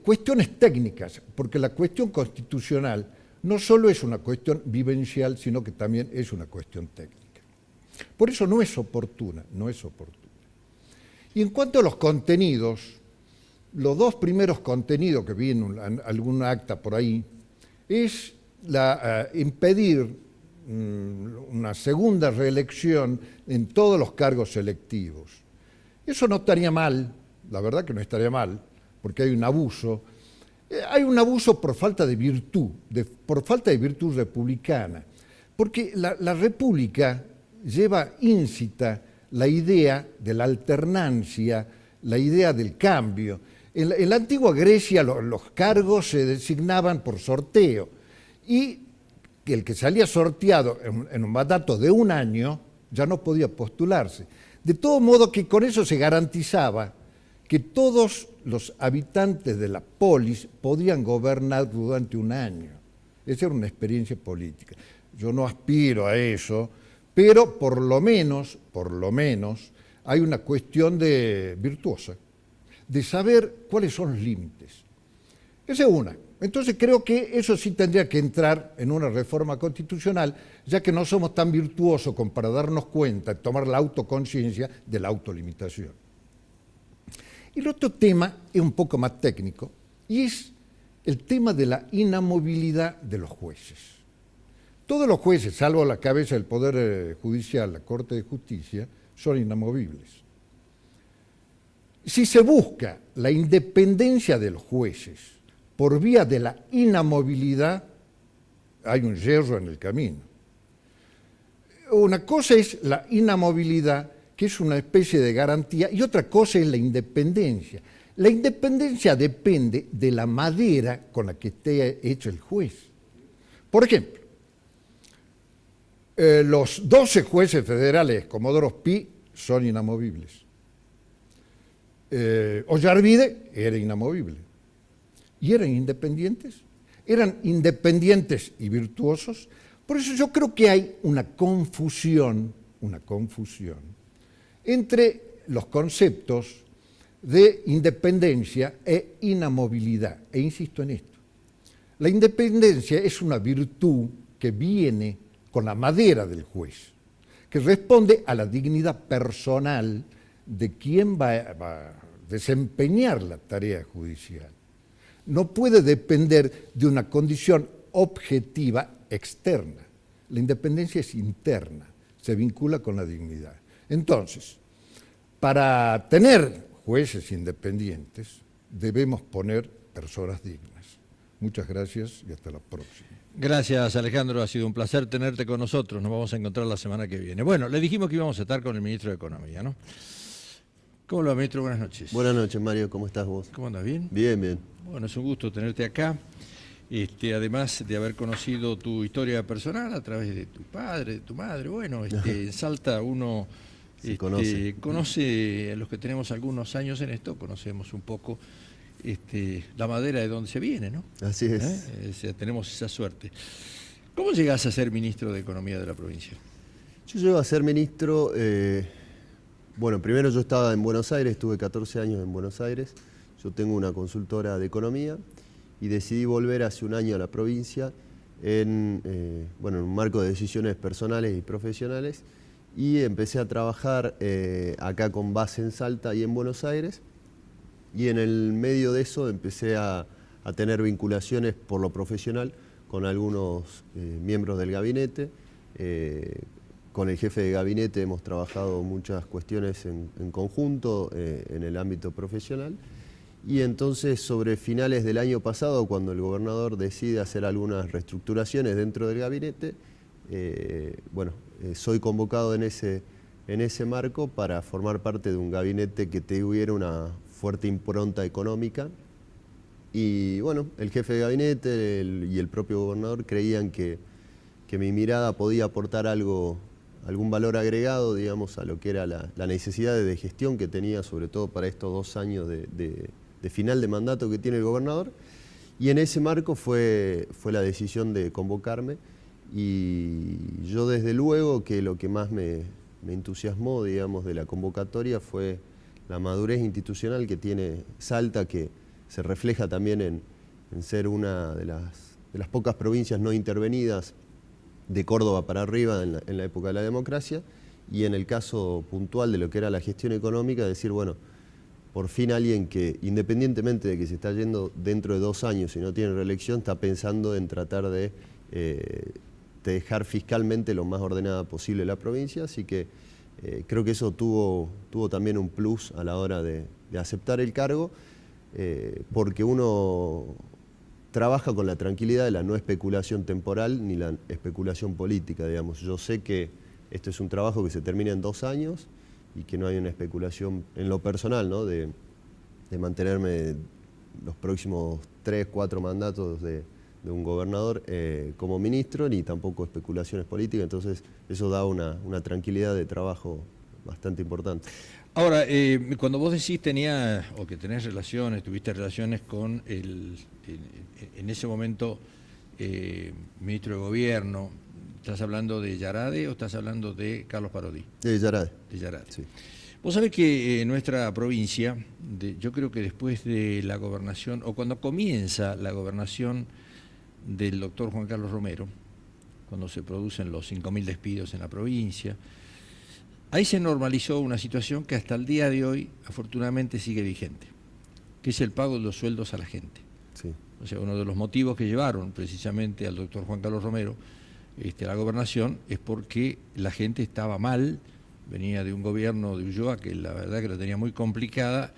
cuestiones técnicas, porque la cuestión constitucional no solo es una cuestión vivencial, sino que también es una cuestión técnica. Por eso no es oportuna, no es oportuna. Y en cuanto a los contenidos, los dos primeros contenidos que vi en algún acta por ahí es impedir una segunda reelección en todos los cargos selectivos. Eso no estaría mal, la verdad que no estaría mal, porque hay un abuso. Hay un abuso por falta de virtud, por falta de virtud republicana, porque la república lleva íncita la idea de la alternancia, la idea del cambio. En la antigua Grecia los cargos se designaban por sorteo y el que salía sorteado en un mandato de un año ya no podía postularse. De todo modo que con eso se garantizaba que todos los habitantes de la polis podían gobernar durante un año. Esa era una experiencia política. Yo no aspiro a eso, pero por lo menos hay una cuestión virtuosa, de saber cuáles son los límites. Esa es una. Entonces creo que eso sí tendría que entrar en una reforma constitucional, ya que no somos tan virtuosos como para darnos cuenta, tomar la autoconciencia de la autolimitación. Y el otro tema es un poco más técnico, y es el tema de la inamovilidad de los jueces. Todos los jueces, salvo la cabeza del Poder Judicial, la Corte de Justicia, son inamovibles. Si se busca la independencia de los jueces por vía de la inamovilidad, hay un yerro en el camino. Una cosa es la inamovilidad, que es una especie de garantía, y otra cosa es la independencia. La independencia depende de la madera con la que esté hecho el juez. Por ejemplo, los 12 jueces federales Comodoro Pi son inamovibles. Ollarvide era inamovible. ¿Y eran independientes? Eran independientes y virtuosos. Por eso yo creo que hay una confusión entre los conceptos de independencia e inamovilidad. E insisto en esto. La independencia es una virtud que viene con la madera del juez, que responde a la dignidad personal de quien va a desempeñar la tarea judicial. No puede depender de una condición objetiva externa. La independencia es interna, se vincula con la dignidad. Entonces, para tener jueces independientes, debemos poner personas dignas. Muchas gracias y hasta la próxima. Gracias, Alejandro, ha sido un placer tenerte con nosotros. Nos vamos a encontrar la semana que viene. Bueno, le dijimos que íbamos a estar con el ministro de Economía, ¿no? ¿Cómo lo va, ministro? Buenas noches. Buenas noches, Mario. ¿Cómo estás vos? ¿Cómo andas? ¿Bien? Bien, bien. Bueno, es un gusto tenerte acá. Además de haber conocido tu historia personal a través de tu padre, de tu madre. Bueno, en Salta uno conoce, a los que tenemos algunos años en esto, conocemos un poco la madera de donde se viene, ¿no? Así es. Tenemos esa suerte. ¿Cómo llegás a ser ministro de Economía de la provincia? Yo llego a ser ministro, bueno, primero yo estaba en Buenos Aires, estuve 14 años en Buenos Aires, yo tengo una consultora de economía y decidí volver hace un año a la provincia en un marco de decisiones personales y profesionales, y empecé a trabajar acá con base en Salta y en Buenos Aires, y en el medio de eso empecé a tener vinculaciones por lo profesional con algunos miembros del gabinete. Con el jefe de gabinete hemos trabajado muchas cuestiones en conjunto en el ámbito profesional, y entonces sobre finales del año pasado, cuando el gobernador decide hacer algunas reestructuraciones dentro del gabinete, soy convocado en ese marco para formar parte de un gabinete que tuviera una fuerte impronta económica. Y bueno, el jefe de gabinete y el propio gobernador creían que mi mirada podía aportar algún valor agregado, digamos, a lo que era la necesidad de gestión que tenía, sobre todo para estos 2 años de final de mandato que tiene el gobernador. Y en ese marco fue la decisión de convocarme, y yo desde luego que lo que más me entusiasmó, digamos, de la convocatoria fue la madurez institucional que tiene Salta, que se refleja también en ser una de las pocas provincias no intervenidas de Córdoba para arriba en la época de la democracia, y en el caso puntual de lo que era la gestión económica, decir, bueno, por fin alguien que, independientemente de que se está yendo dentro de 2 años y no tiene reelección, está pensando en tratar de dejar fiscalmente lo más ordenada posible la provincia. Así que creo que eso tuvo también un plus a la hora de aceptar el cargo, porque uno trabaja con la tranquilidad de la no especulación temporal ni la especulación política, digamos. Yo sé que esto es un trabajo que se termina en 2 años y que no hay una especulación en lo personal, ¿no? de mantenerme los próximos 3, 4 mandatos de un gobernador como ministro, ni tampoco especulaciones políticas. Entonces eso da una tranquilidad de trabajo bastante importante. Ahora, cuando vos decís que tenés relaciones, tuviste relaciones con en ese momento ministro de Gobierno, ¿estás hablando de Yarade o estás hablando de Carlos Parodi? De Yarade. De Yarade. Sí. Vos sabés que nuestra provincia, yo creo que después de la gobernación, o cuando comienza la gobernación del doctor Juan Carlos Romero, cuando se producen los 5.000 despidos en la provincia, ahí se normalizó una situación que hasta el día de hoy afortunadamente sigue vigente, que es el pago de los sueldos a la gente. Sí. O sea, uno de los motivos que llevaron precisamente al doctor Juan Carlos Romero a la gobernación es porque la gente estaba mal, venía de un gobierno de Ulloa que la verdad que la tenía muy complicada,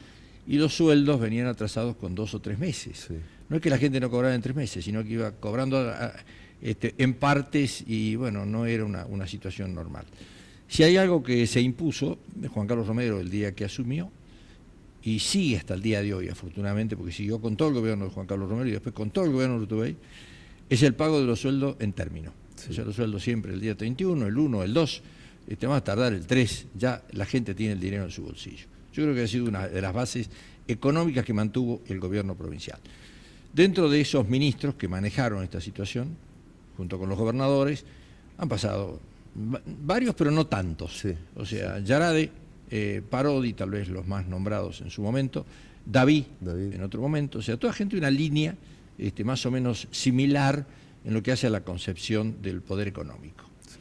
y los sueldos venían atrasados con 2 o 3 meses. Sí. No es que la gente no cobrara en 3 meses, sino que iba cobrando en partes, y bueno, no era una situación normal. Si hay algo que se impuso de Juan Carlos Romero el día que asumió, y sigue hasta el día de hoy, afortunadamente, porque siguió con todo el gobierno de Juan Carlos Romero y después con todo el gobierno de Urtubey, es el pago de los sueldos en término. Sí. O sea, los sueldos siempre el día 31, el 1, el 2, va a tardar el 3, ya la gente tiene el dinero en su bolsillo. Yo creo que ha sido una de las bases económicas que mantuvo el gobierno provincial. Dentro de esos ministros que manejaron esta situación, junto con los gobernadores, han pasado varios, pero no tantos. Sí. O sea, Yarade, Parodi, tal vez los más nombrados en su momento, David en otro momento, o sea, toda gente de una línea más o menos similar en lo que hace a la concepción del poder económico. Sí.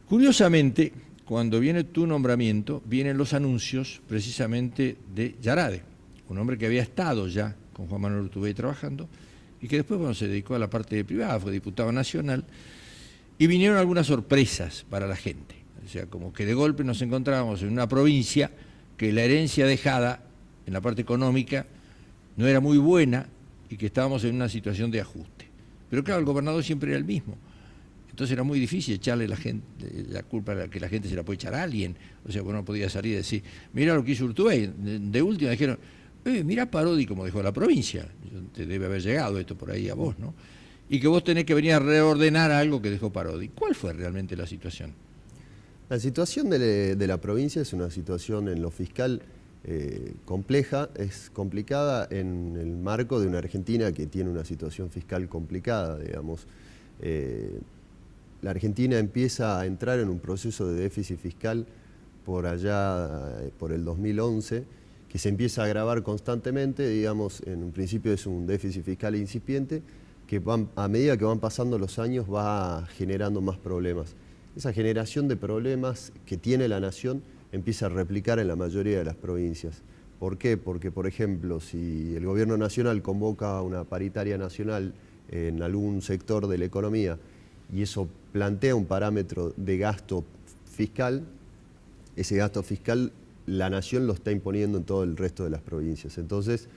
Curiosamente, cuando viene tu nombramiento, vienen los anuncios precisamente de Yarade, un hombre que había estado ya con Juan Manuel Urtubey trabajando y que después se dedicó a la parte privada, fue diputado nacional, y vinieron algunas sorpresas para la gente. O sea, como que de golpe nos encontrábamos en una provincia que la herencia dejada en la parte económica no era muy buena y que estábamos en una situación de ajuste. Pero claro, el gobernador siempre era el mismo. Entonces era muy difícil echarle la culpa, que la gente se la puede echar a alguien. O sea, uno podía salir y decir, mira lo que hizo Urtubey. De última dijeron, mira Parodi como dejó la provincia. Te debe haber llegado esto por ahí a vos, ¿no? Y que vos tenés que venir a reordenar algo que dejó Parodi. ¿Cuál fue realmente la situación? La situación de la provincia es una situación en lo fiscal compleja, es complicada en el marco de una Argentina que tiene una situación fiscal complicada, digamos. la Argentina empieza a entrar en un proceso de déficit fiscal por allá, por el 2011, que se empieza a agravar constantemente, digamos, en un principio es un déficit fiscal incipiente, que a medida que van pasando los años va generando más problemas. Esa generación de problemas que tiene la nación empieza a replicar en la mayoría de las provincias. ¿Por qué? Porque, por ejemplo, si el gobierno nacional convoca una paritaria nacional en algún sector de la economía y eso plantea un parámetro de gasto fiscal, ese gasto fiscal la nación lo está imponiendo en todo el resto de las provincias. Entonces,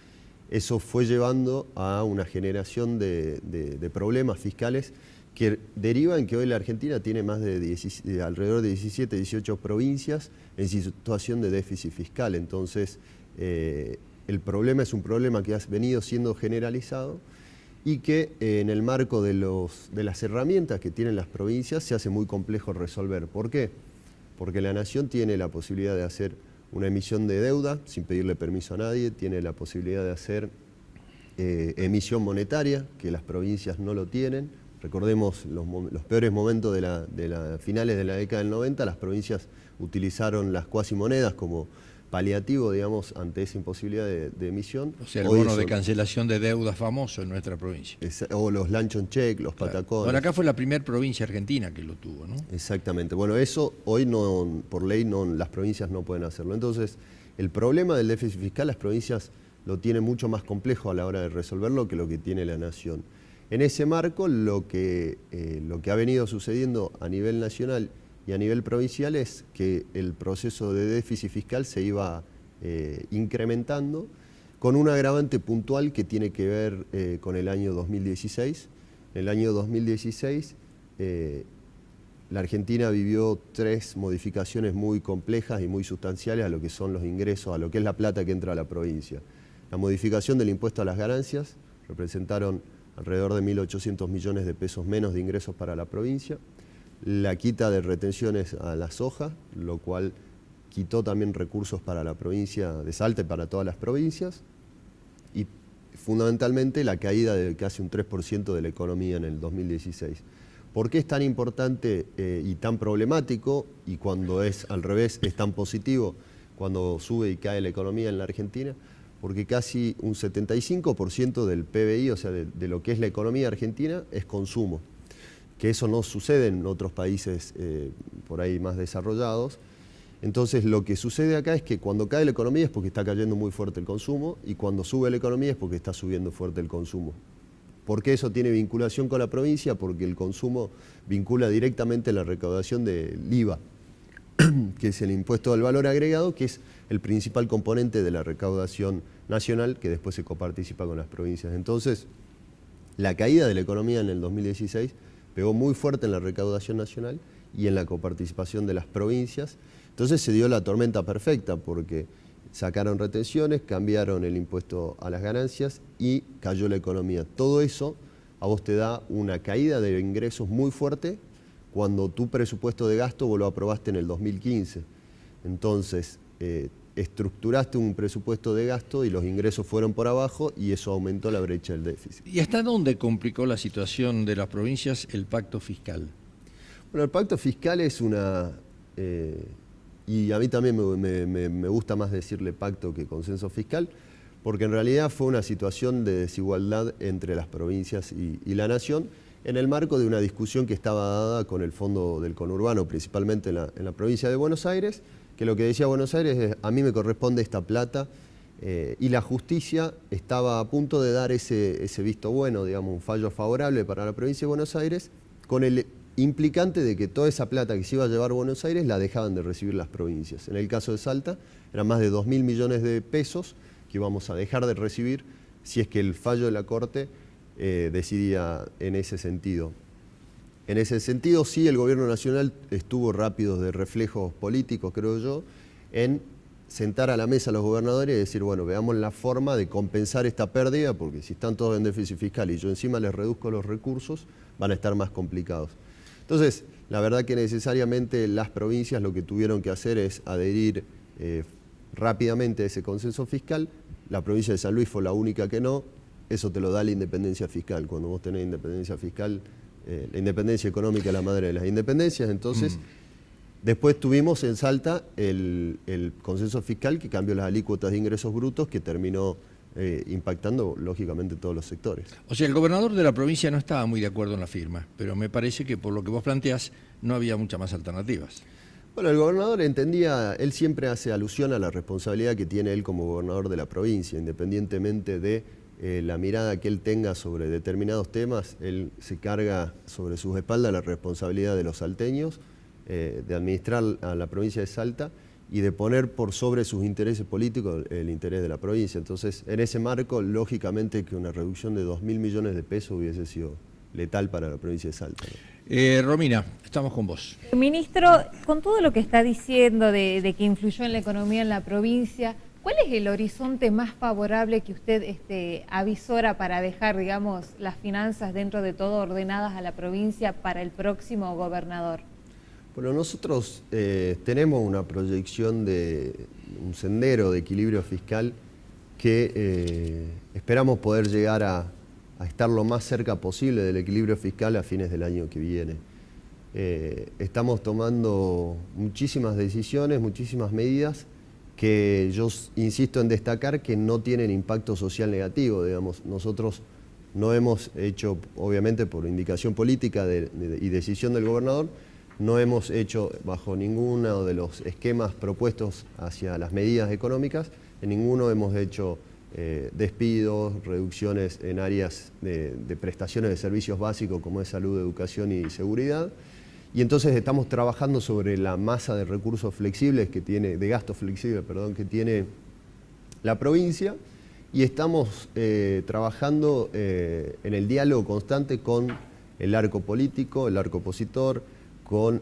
eso fue llevando a una generación de problemas fiscales que deriva en que hoy la Argentina tiene más de alrededor de 17, 18 provincias en situación de déficit fiscal. Entonces, el problema es un problema que ha venido siendo generalizado y que en el marco de las herramientas que tienen las provincias se hace muy complejo resolver. ¿Por qué? Porque la nación tiene la posibilidad de hacer una emisión de deuda sin pedirle permiso a nadie, tiene la posibilidad de hacer emisión monetaria, que las provincias no lo tienen. Recordemos los peores momentos de finales de la década del 90, las provincias utilizaron las cuasimonedas como paliativo, digamos, ante esa imposibilidad de emisión. O sea, el bono de cancelación de deuda famoso en nuestra provincia. O los Lanchon Check, los patacones. Bueno, acá fue la primera provincia argentina que lo tuvo, ¿no? Exactamente. Bueno, eso hoy no, por ley las provincias no pueden hacerlo. Entonces, el problema del déficit fiscal, las provincias lo tienen mucho más complejo a la hora de resolverlo que lo que tiene la nación. En ese marco, lo que ha venido sucediendo a nivel nacional y a nivel provincial es que el proceso de déficit fiscal se iba incrementando con un agravante puntual que tiene que ver con el año 2016. En el año 2016 la Argentina vivió 3 modificaciones muy complejas y muy sustanciales a lo que son los ingresos, a lo que es la plata que entra a la provincia. La modificación del impuesto a las ganancias representaron alrededor de 1.800 millones de pesos menos de ingresos para la provincia. La quita de retenciones a la soja, lo cual quitó también recursos para la provincia de Salta y para todas las provincias. Y fundamentalmente la caída de casi un 3% de la economía en el 2016. ¿Por qué es tan importante y tan problemático? Y cuando es al revés es tan positivo, cuando sube y cae la economía en la Argentina. Porque casi un 75% del PBI, o sea, de lo que es la economía argentina, es consumo. Que eso no sucede en otros países por ahí más desarrollados. Entonces lo que sucede acá es que cuando cae la economía es porque está cayendo muy fuerte el consumo y cuando sube la economía es porque está subiendo fuerte el consumo. ¿Por qué eso tiene vinculación con la provincia? Porque el consumo vincula directamente la recaudación del IVA, que es el impuesto al valor agregado, que es el principal componente de la recaudación nacional, que después se coparticipa con las provincias. Entonces, la caída de la economía en el 2016 pegó muy fuerte en la recaudación nacional y en la coparticipación de las provincias. Entonces se dio la tormenta perfecta porque sacaron retenciones, cambiaron el impuesto a las ganancias y cayó la economía. Todo eso a vos te da una caída de ingresos muy fuerte cuando tu presupuesto de gasto vos lo aprobaste en el 2015. Entonces, estructuraste un presupuesto de gasto y los ingresos fueron por abajo y eso aumentó la brecha del déficit. ¿Y hasta dónde complicó la situación de las provincias el pacto fiscal? Bueno, el pacto fiscal es una... y a mí también me gusta más decirle pacto que consenso fiscal, porque en realidad fue una situación de desigualdad entre las provincias y la nación, en el marco de una discusión que estaba dada con el fondo del conurbano, principalmente en la provincia de Buenos Aires, que lo que decía Buenos Aires es, a mí me corresponde esta plata, y la justicia estaba a punto de dar ese visto bueno, digamos, un fallo favorable para la provincia de Buenos Aires, con el implicante de que toda esa plata que se iba a llevar Buenos Aires la dejaban de recibir las provincias. En el caso de Salta, eran más de 2.000 millones de pesos que íbamos a dejar de recibir si es que el fallo de la Corte decidía en ese sentido. En ese sentido, sí, el gobierno nacional estuvo rápido de reflejos políticos, creo yo, en sentar a la mesa a los gobernadores y decir, bueno, veamos la forma de compensar esta pérdida, porque si están todos en déficit fiscal y yo encima les reduzco los recursos, van a estar más complicados. Entonces, la verdad que necesariamente las provincias lo que tuvieron que hacer es adherir rápidamente a ese consenso fiscal. La provincia de San Luis fue la única que no. Eso te lo da la independencia fiscal. Cuando vos tenés independencia fiscal, la independencia económica es la madre de las independencias, entonces después tuvimos en Salta el consenso fiscal que cambió las alícuotas de ingresos brutos, que terminó impactando lógicamente todos los sectores. O sea, el gobernador de la provincia no estaba muy de acuerdo en la firma, pero me parece que por lo que vos planteás no había muchas más alternativas. Bueno, el gobernador entendía, él siempre hace alusión a la responsabilidad que tiene él como gobernador de la provincia, independientemente de la mirada que él tenga sobre determinados temas, él se carga sobre sus espaldas la responsabilidad de los salteños, de administrar a la provincia de Salta y de poner por sobre sus intereses políticos el interés de la provincia. Entonces, en ese marco, lógicamente que una reducción de 2.000 millones de pesos hubiese sido letal para la provincia de Salta, ¿no? Romina, estamos con vos. Ministro, con todo lo que está diciendo de que influyó en la economía en la provincia, ¿cuál es el horizonte más favorable que usted avisora para dejar, digamos, las finanzas dentro de todo ordenadas a la provincia para el próximo gobernador? Bueno, nosotros tenemos una proyección de un sendero de equilibrio fiscal que esperamos poder llegar a estar lo más cerca posible del equilibrio fiscal a fines del año que viene. Estamos tomando muchísimas decisiones, muchísimas medidas que yo insisto en destacar que no tienen impacto social negativo, digamos. Nosotros no hemos hecho, obviamente por indicación política y decisión del gobernador, no hemos hecho bajo ninguno de los esquemas propuestos hacia las medidas económicas, en ninguno hemos hecho despidos, reducciones en áreas de prestaciones de servicios básicos como es salud, educación y seguridad. Y entonces estamos trabajando sobre la masa de recursos flexibles que tiene, de gastos flexibles, perdón, que tiene la provincia, y estamos trabajando en el diálogo constante con el arco político, el arco opositor, con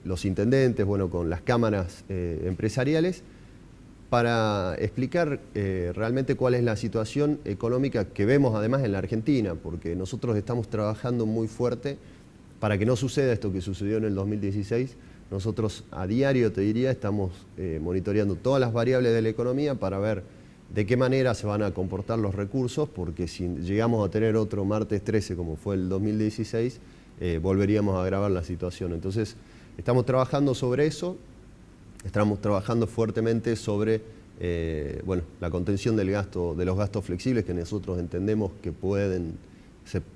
los intendentes, bueno, con las cámaras empresariales, para explicar realmente cuál es la situación económica que vemos además en la Argentina, porque nosotros estamos trabajando muy fuerte para que no suceda esto que sucedió en el 2016. Nosotros a diario, te diría, estamos monitoreando todas las variables de la economía para ver de qué manera se van a comportar los recursos, porque si llegamos a tener otro martes 13 como fue el 2016, volveríamos a agravar la situación. Entonces, estamos trabajando sobre eso. Estamos trabajando fuertemente sobre bueno, la contención del gasto, de los gastos flexibles que nosotros entendemos que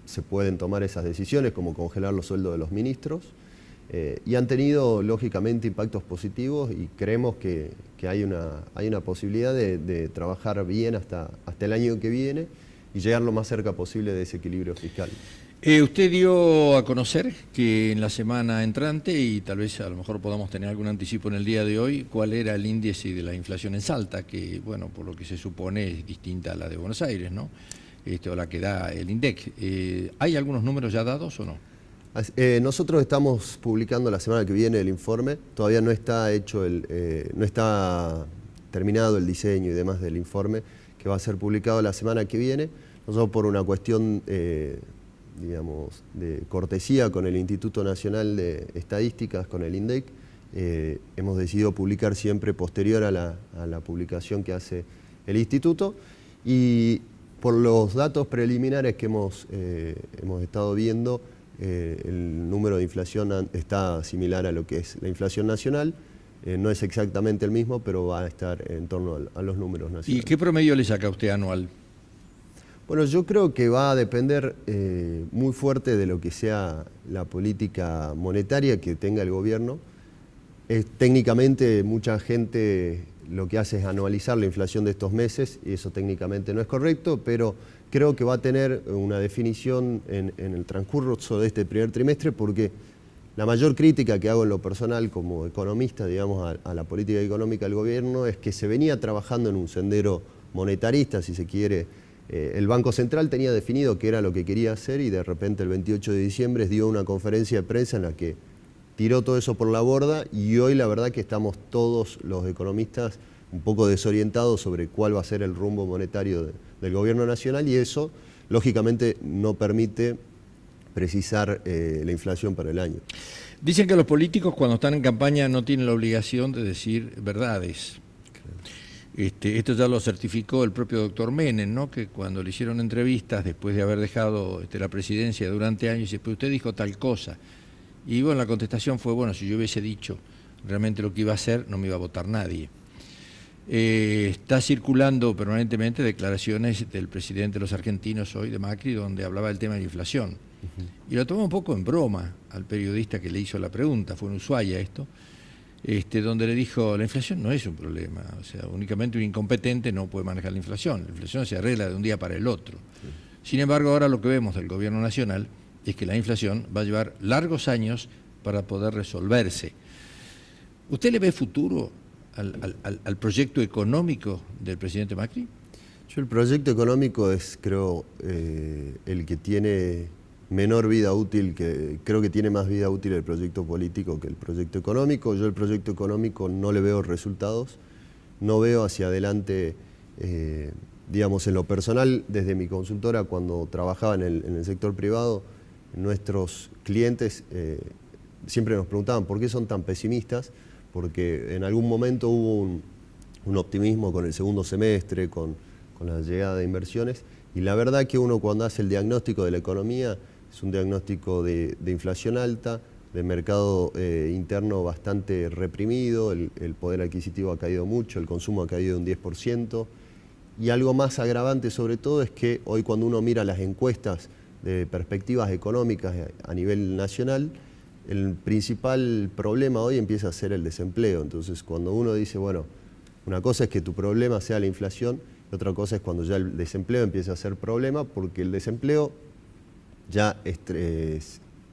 se pueden tomar esas decisiones, como congelar los sueldos de los ministros, y han tenido lógicamente impactos positivos y creemos que hay una posibilidad de trabajar bien hasta el año que viene y llegar lo más cerca posible de ese equilibrio fiscal. Usted dio a conocer que en la semana entrante, y tal vez a lo mejor podamos tener algún anticipo en el día de hoy, cuál era el índice de la inflación en Salta, que bueno, por lo que se supone es distinta a la de Buenos Aires, ¿no? O la que da el INDEC. ¿Hay algunos números ya dados o no? Nosotros estamos publicando la semana que viene el informe, todavía no está hecho no está terminado el diseño y demás del informe, que va a ser publicado la semana que viene. Nosotros por una cuestión digamos, de cortesía con el Instituto Nacional de Estadísticas, con el INDEC, hemos decidido publicar siempre posterior a la publicación que hace el Instituto, y por los datos preliminares que hemos estado viendo, el número de inflación está similar a lo que es la inflación nacional. No es exactamente el mismo, pero va a estar en torno a los números nacionales. ¿Y qué promedio le saca usted anual? Bueno, yo creo que va a depender muy fuerte de lo que sea la política monetaria que tenga el gobierno. Técnicamente mucha gente lo que hace es anualizar la inflación de estos meses, y eso técnicamente no es correcto, pero creo que va a tener una definición en el transcurso de este primer trimestre, porque la mayor crítica que hago en lo personal como economista, digamos, a la política económica del gobierno es que se venía trabajando en un sendero monetarista, si se quiere. El Banco Central tenía definido qué era lo que quería hacer y de repente el 28 de diciembre dio una conferencia de prensa en la que tiró todo eso por la borda, y hoy la verdad que estamos todos los economistas un poco desorientados sobre cuál va a ser el rumbo monetario del gobierno nacional, y eso lógicamente no permite precisar la inflación para el año. Dicen que los políticos cuando están en campaña no tienen la obligación de decir verdades. Esto ya lo certificó el propio doctor Menem, ¿no? Que cuando le hicieron entrevistas, después de haber dejado la presidencia durante años, dice, pero usted dijo tal cosa. Y bueno, la contestación fue, bueno, si yo hubiese dicho realmente lo que iba a hacer, no me iba a votar nadie. Está circulando permanentemente declaraciones del presidente de los argentinos hoy, de Macri, donde hablaba del tema de la inflación. Y lo tomó un poco en broma al periodista que le hizo la pregunta, fue en Ushuaia esto, donde le dijo, la inflación no es un problema, o sea, únicamente un incompetente no puede manejar la inflación se arregla de un día para el otro. Sin embargo, ahora lo que vemos del gobierno nacional es que la inflación va a llevar largos años para poder resolverse. ¿Usted le ve futuro al proyecto económico del presidente Macri? Yo el proyecto económico es, creo, el que tiene menor vida útil, creo que tiene más vida útil el proyecto político que el proyecto económico. Yo el proyecto económico no le veo resultados, no veo hacia adelante, digamos, en lo personal, desde mi consultora, cuando trabajaba en el sector privado, nuestros clientes siempre nos preguntaban por qué son tan pesimistas, porque en algún momento hubo un optimismo con el segundo semestre, con la llegada de inversiones, y la verdad que uno cuando hace el diagnóstico de la economía es un diagnóstico de inflación alta, de mercado interno bastante reprimido, el poder adquisitivo ha caído mucho, el consumo ha caído un 10%, y algo más agravante sobre todo es que hoy cuando uno mira las encuestas de perspectivas económicas a nivel nacional, el principal problema hoy empieza a ser el desempleo. Entonces cuando uno dice, bueno, una cosa es que tu problema sea la inflación, y otra cosa es cuando ya el desempleo empieza a ser problema, porque el desempleo ya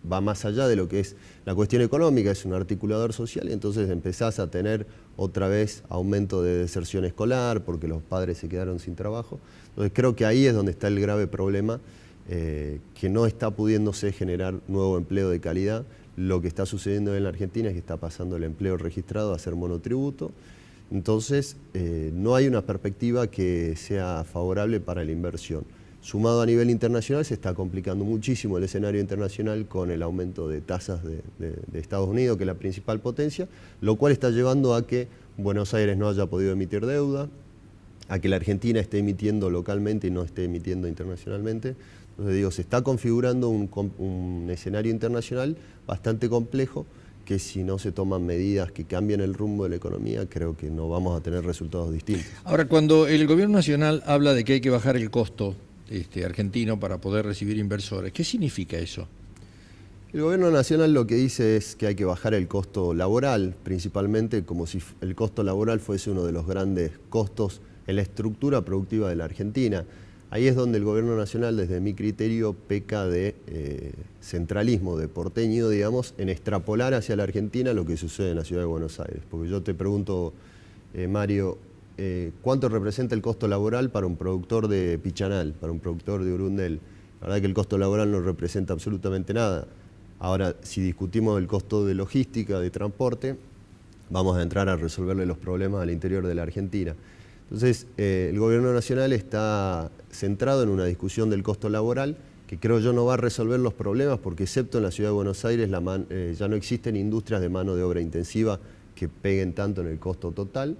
va más allá de lo que es la cuestión económica, es un articulador social, y entonces empezás a tener otra vez aumento de deserción escolar, porque los padres se quedaron sin trabajo. Entonces creo que ahí es donde está el grave problema, que no está pudiéndose generar nuevo empleo de calidad. Lo que está sucediendo en la Argentina es que está pasando el empleo registrado a ser monotributo. Entonces, no hay una perspectiva que sea favorable para la inversión. Sumado a nivel internacional, se está complicando muchísimo el escenario internacional con el aumento de tasas de Estados Unidos, que es la principal potencia, lo cual está llevando a que Buenos Aires no haya podido emitir deuda, a que la Argentina esté emitiendo localmente y no esté emitiendo internacionalmente. Entonces, digo, se está configurando un escenario internacional bastante complejo, que si no se toman medidas que cambien el rumbo de la economía, creo que no vamos a tener resultados distintos. Ahora, cuando el gobierno nacional habla de que hay que bajar el costo argentino para poder recibir inversores, ¿qué significa eso? El gobierno nacional lo que dice es que hay que bajar el costo laboral, principalmente como si el costo laboral fuese uno de los grandes costos en la estructura productiva de la Argentina. Ahí es donde el gobierno nacional, desde mi criterio, peca de centralismo, de porteño, digamos, en extrapolar hacia la Argentina lo que sucede en la ciudad de Buenos Aires. Porque yo te pregunto, Mario, ¿cuánto representa el costo laboral para un productor de Pichanal, para un productor de Urundel? La verdad que el costo laboral no representa absolutamente nada. Ahora, si discutimos el costo de logística, de transporte, vamos a entrar a resolverle los problemas al interior de la Argentina. Entonces, el gobierno nacional está centrado en una discusión del costo laboral que creo yo no va a resolver los problemas porque excepto en la ciudad de Buenos Aires ya no existen industrias de mano de obra intensiva que peguen tanto en el costo total.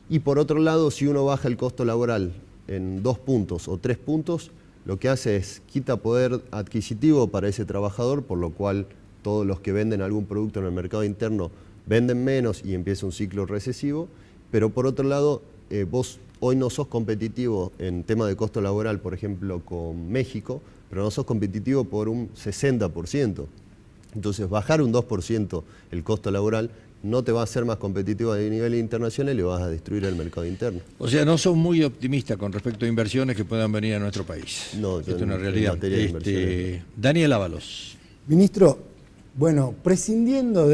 Y por otro lado, si uno baja el costo laboral en 2 puntos o 3 puntos, lo que hace es quita poder adquisitivo para ese trabajador, por lo cual todos los que venden algún producto en el mercado interno venden menos y empieza un ciclo recesivo, pero por otro lado, vos hoy no sos competitivo en tema de costo laboral, por ejemplo, con México, pero no sos competitivo por un 60%. Entonces, bajar un 2% el costo laboral no te va a hacer más competitivo a nivel internacional y vas a destruir el mercado interno. O sea, no sos muy optimista con respecto a inversiones que puedan venir a nuestro país. No, esto es una realidad. materia de inversiones. Daniel Ábalos. Ministro, bueno, prescindiendo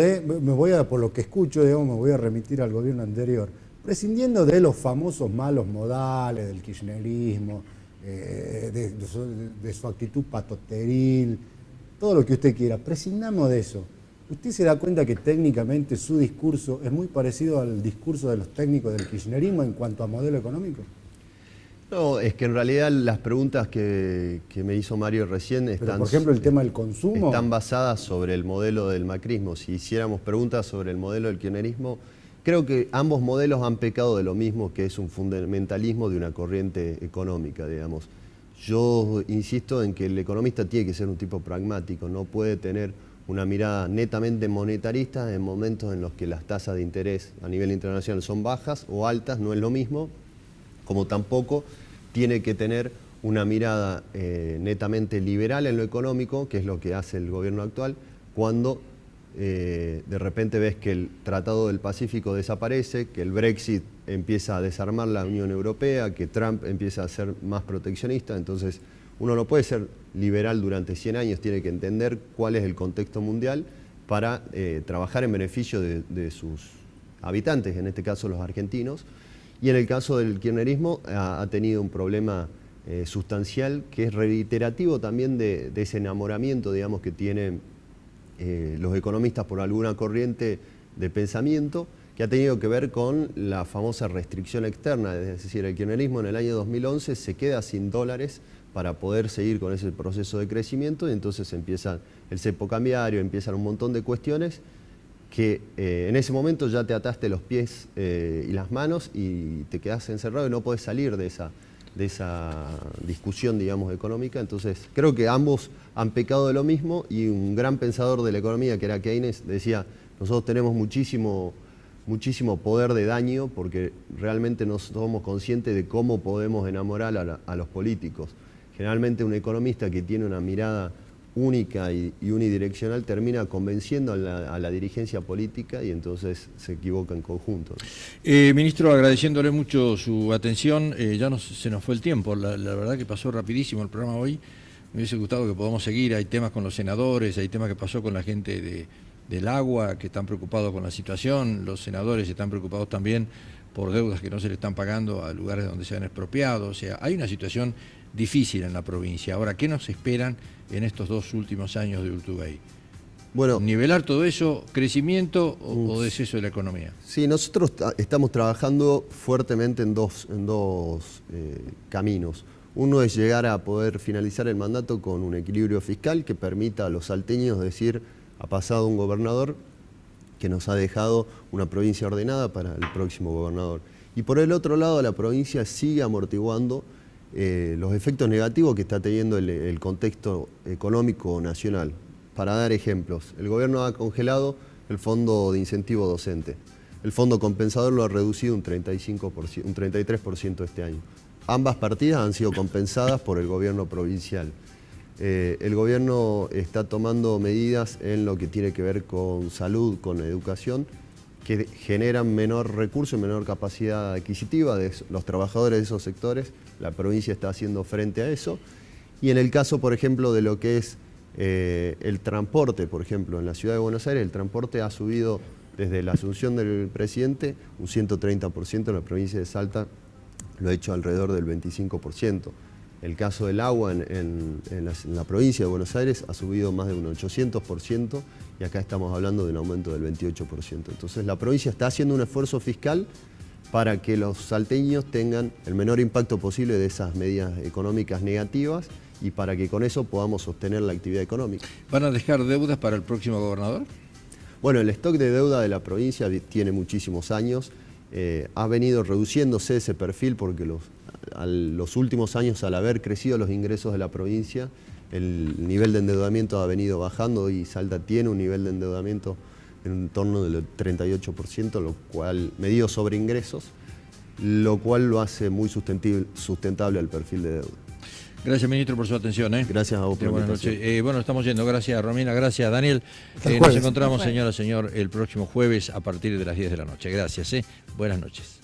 por lo que escucho, digamos, me voy a remitir al gobierno anterior, prescindiendo de los famosos malos modales, del kirchnerismo, de su actitud patoteril, todo lo que usted quiera, prescindamos de eso. ¿Usted se da cuenta que técnicamente su discurso es muy parecido al discurso de los técnicos del kirchnerismo en cuanto a modelo económico? No, es que en realidad las preguntas que me hizo Mario recién Pero, por ejemplo, el tema del consumo están basadas sobre el modelo del macrismo. Si hiciéramos preguntas sobre el modelo del kirchnerismo, Creo que ambos modelos han pecado de lo mismo, que es un fundamentalismo de una corriente económica, digamos. Yo insisto en que el economista tiene que ser un tipo pragmático, no puede tener una mirada netamente monetarista en momentos en los que las tasas de interés a nivel internacional son bajas o altas, no es lo mismo, como tampoco tiene que tener una mirada netamente liberal en lo económico, que es lo que hace el gobierno actual, cuando de repente ves que el Tratado del Pacífico desaparece, que el Brexit empieza a desarmar la Unión Europea, que Trump empieza a ser más proteccionista. Entonces uno no puede ser liberal durante 100 años, tiene que entender cuál es el contexto mundial para trabajar en beneficio de sus habitantes, en este caso los argentinos. Y en el caso del kirchnerismo ha tenido un problema sustancial que es reiterativo también de ese enamoramiento, digamos, que tienen los economistas por alguna corriente de pensamiento, que ha tenido que ver con la famosa restricción externa. Es decir, el kirchnerismo en el año 2011 se queda sin dólares para poder seguir con ese proceso de crecimiento, y entonces empieza el cepo cambiario, empiezan un montón de cuestiones que en ese momento ya te ataste los pies y las manos y te quedás encerrado y no podés salir de esa discusión, digamos, económica. Entonces creo que ambos han pecado de lo mismo, y un gran pensador de la economía, que era Keynes, decía: nosotros tenemos muchísimo poder de daño porque realmente no somos conscientes de cómo podemos enamorar a los políticos. Generalmente un economista que tiene una mirada única y unidireccional termina convenciendo a la dirigencia política, y entonces se equivoca en conjunto. Ministro, agradeciéndole mucho su atención, se nos fue el tiempo, la verdad que pasó rapidísimo el programa hoy. Me hubiese gustado que podamos seguir, hay temas con los senadores, hay temas que pasó con la gente del agua, que están preocupados con la situación, los senadores están preocupados también por deudas que no se le están pagando a lugares donde se han expropiado. O sea, hay una situación difícil en la provincia. Ahora, ¿qué nos esperan en estos 2 últimos años de Urtubey? Bueno, ¿nivelar todo eso, crecimiento o deceso de la economía? Sí, nosotros estamos trabajando fuertemente en dos caminos. Uno es llegar a poder finalizar el mandato con un equilibrio fiscal que permita a los salteños decir: ha pasado un gobernador que nos ha dejado una provincia ordenada para el próximo gobernador. Y por el otro lado, la provincia sigue amortiguando los efectos negativos que está teniendo el contexto económico nacional. Para dar ejemplos, el gobierno ha congelado el fondo de incentivo docente. El fondo compensador lo ha reducido un 33% este año. Ambas partidas han sido compensadas por el gobierno provincial. El gobierno está tomando medidas en lo que tiene que ver con salud, con educación, que generan menor recurso y menor capacidad adquisitiva de los trabajadores de esos sectores. La provincia está haciendo frente a eso. Y en el caso, por ejemplo, de lo que es el transporte, por ejemplo, en la ciudad de Buenos Aires, el transporte ha subido desde la asunción del presidente un 130%, en la provincia de Salta lo ha hecho alrededor del 25%. El caso del agua en la provincia de Buenos Aires ha subido más de un 800%, y acá estamos hablando de un aumento del 28%. Entonces la provincia está haciendo un esfuerzo fiscal para que los salteños tengan el menor impacto posible de esas medidas económicas negativas, y para que con eso podamos sostener la actividad económica. ¿Van a dejar deudas para el próximo gobernador? Bueno, el stock de deuda de la provincia tiene muchísimos años. Ha venido reduciéndose ese perfil porque los últimos años, al haber crecido los ingresos de la provincia, el nivel de endeudamiento ha venido bajando, y Salta tiene un nivel de endeudamiento en torno del 38%, lo cual, medido sobre ingresos, lo cual lo hace muy sustentable al perfil de deuda. Gracias, ministro, por su atención. Gracias a vos por la buenas invitación. noches. Bueno, estamos yendo. Gracias, Romina. Gracias, Daniel. Nos encontramos, señora, señor, el próximo jueves a partir de las 10 de la noche. Gracias. Buenas noches.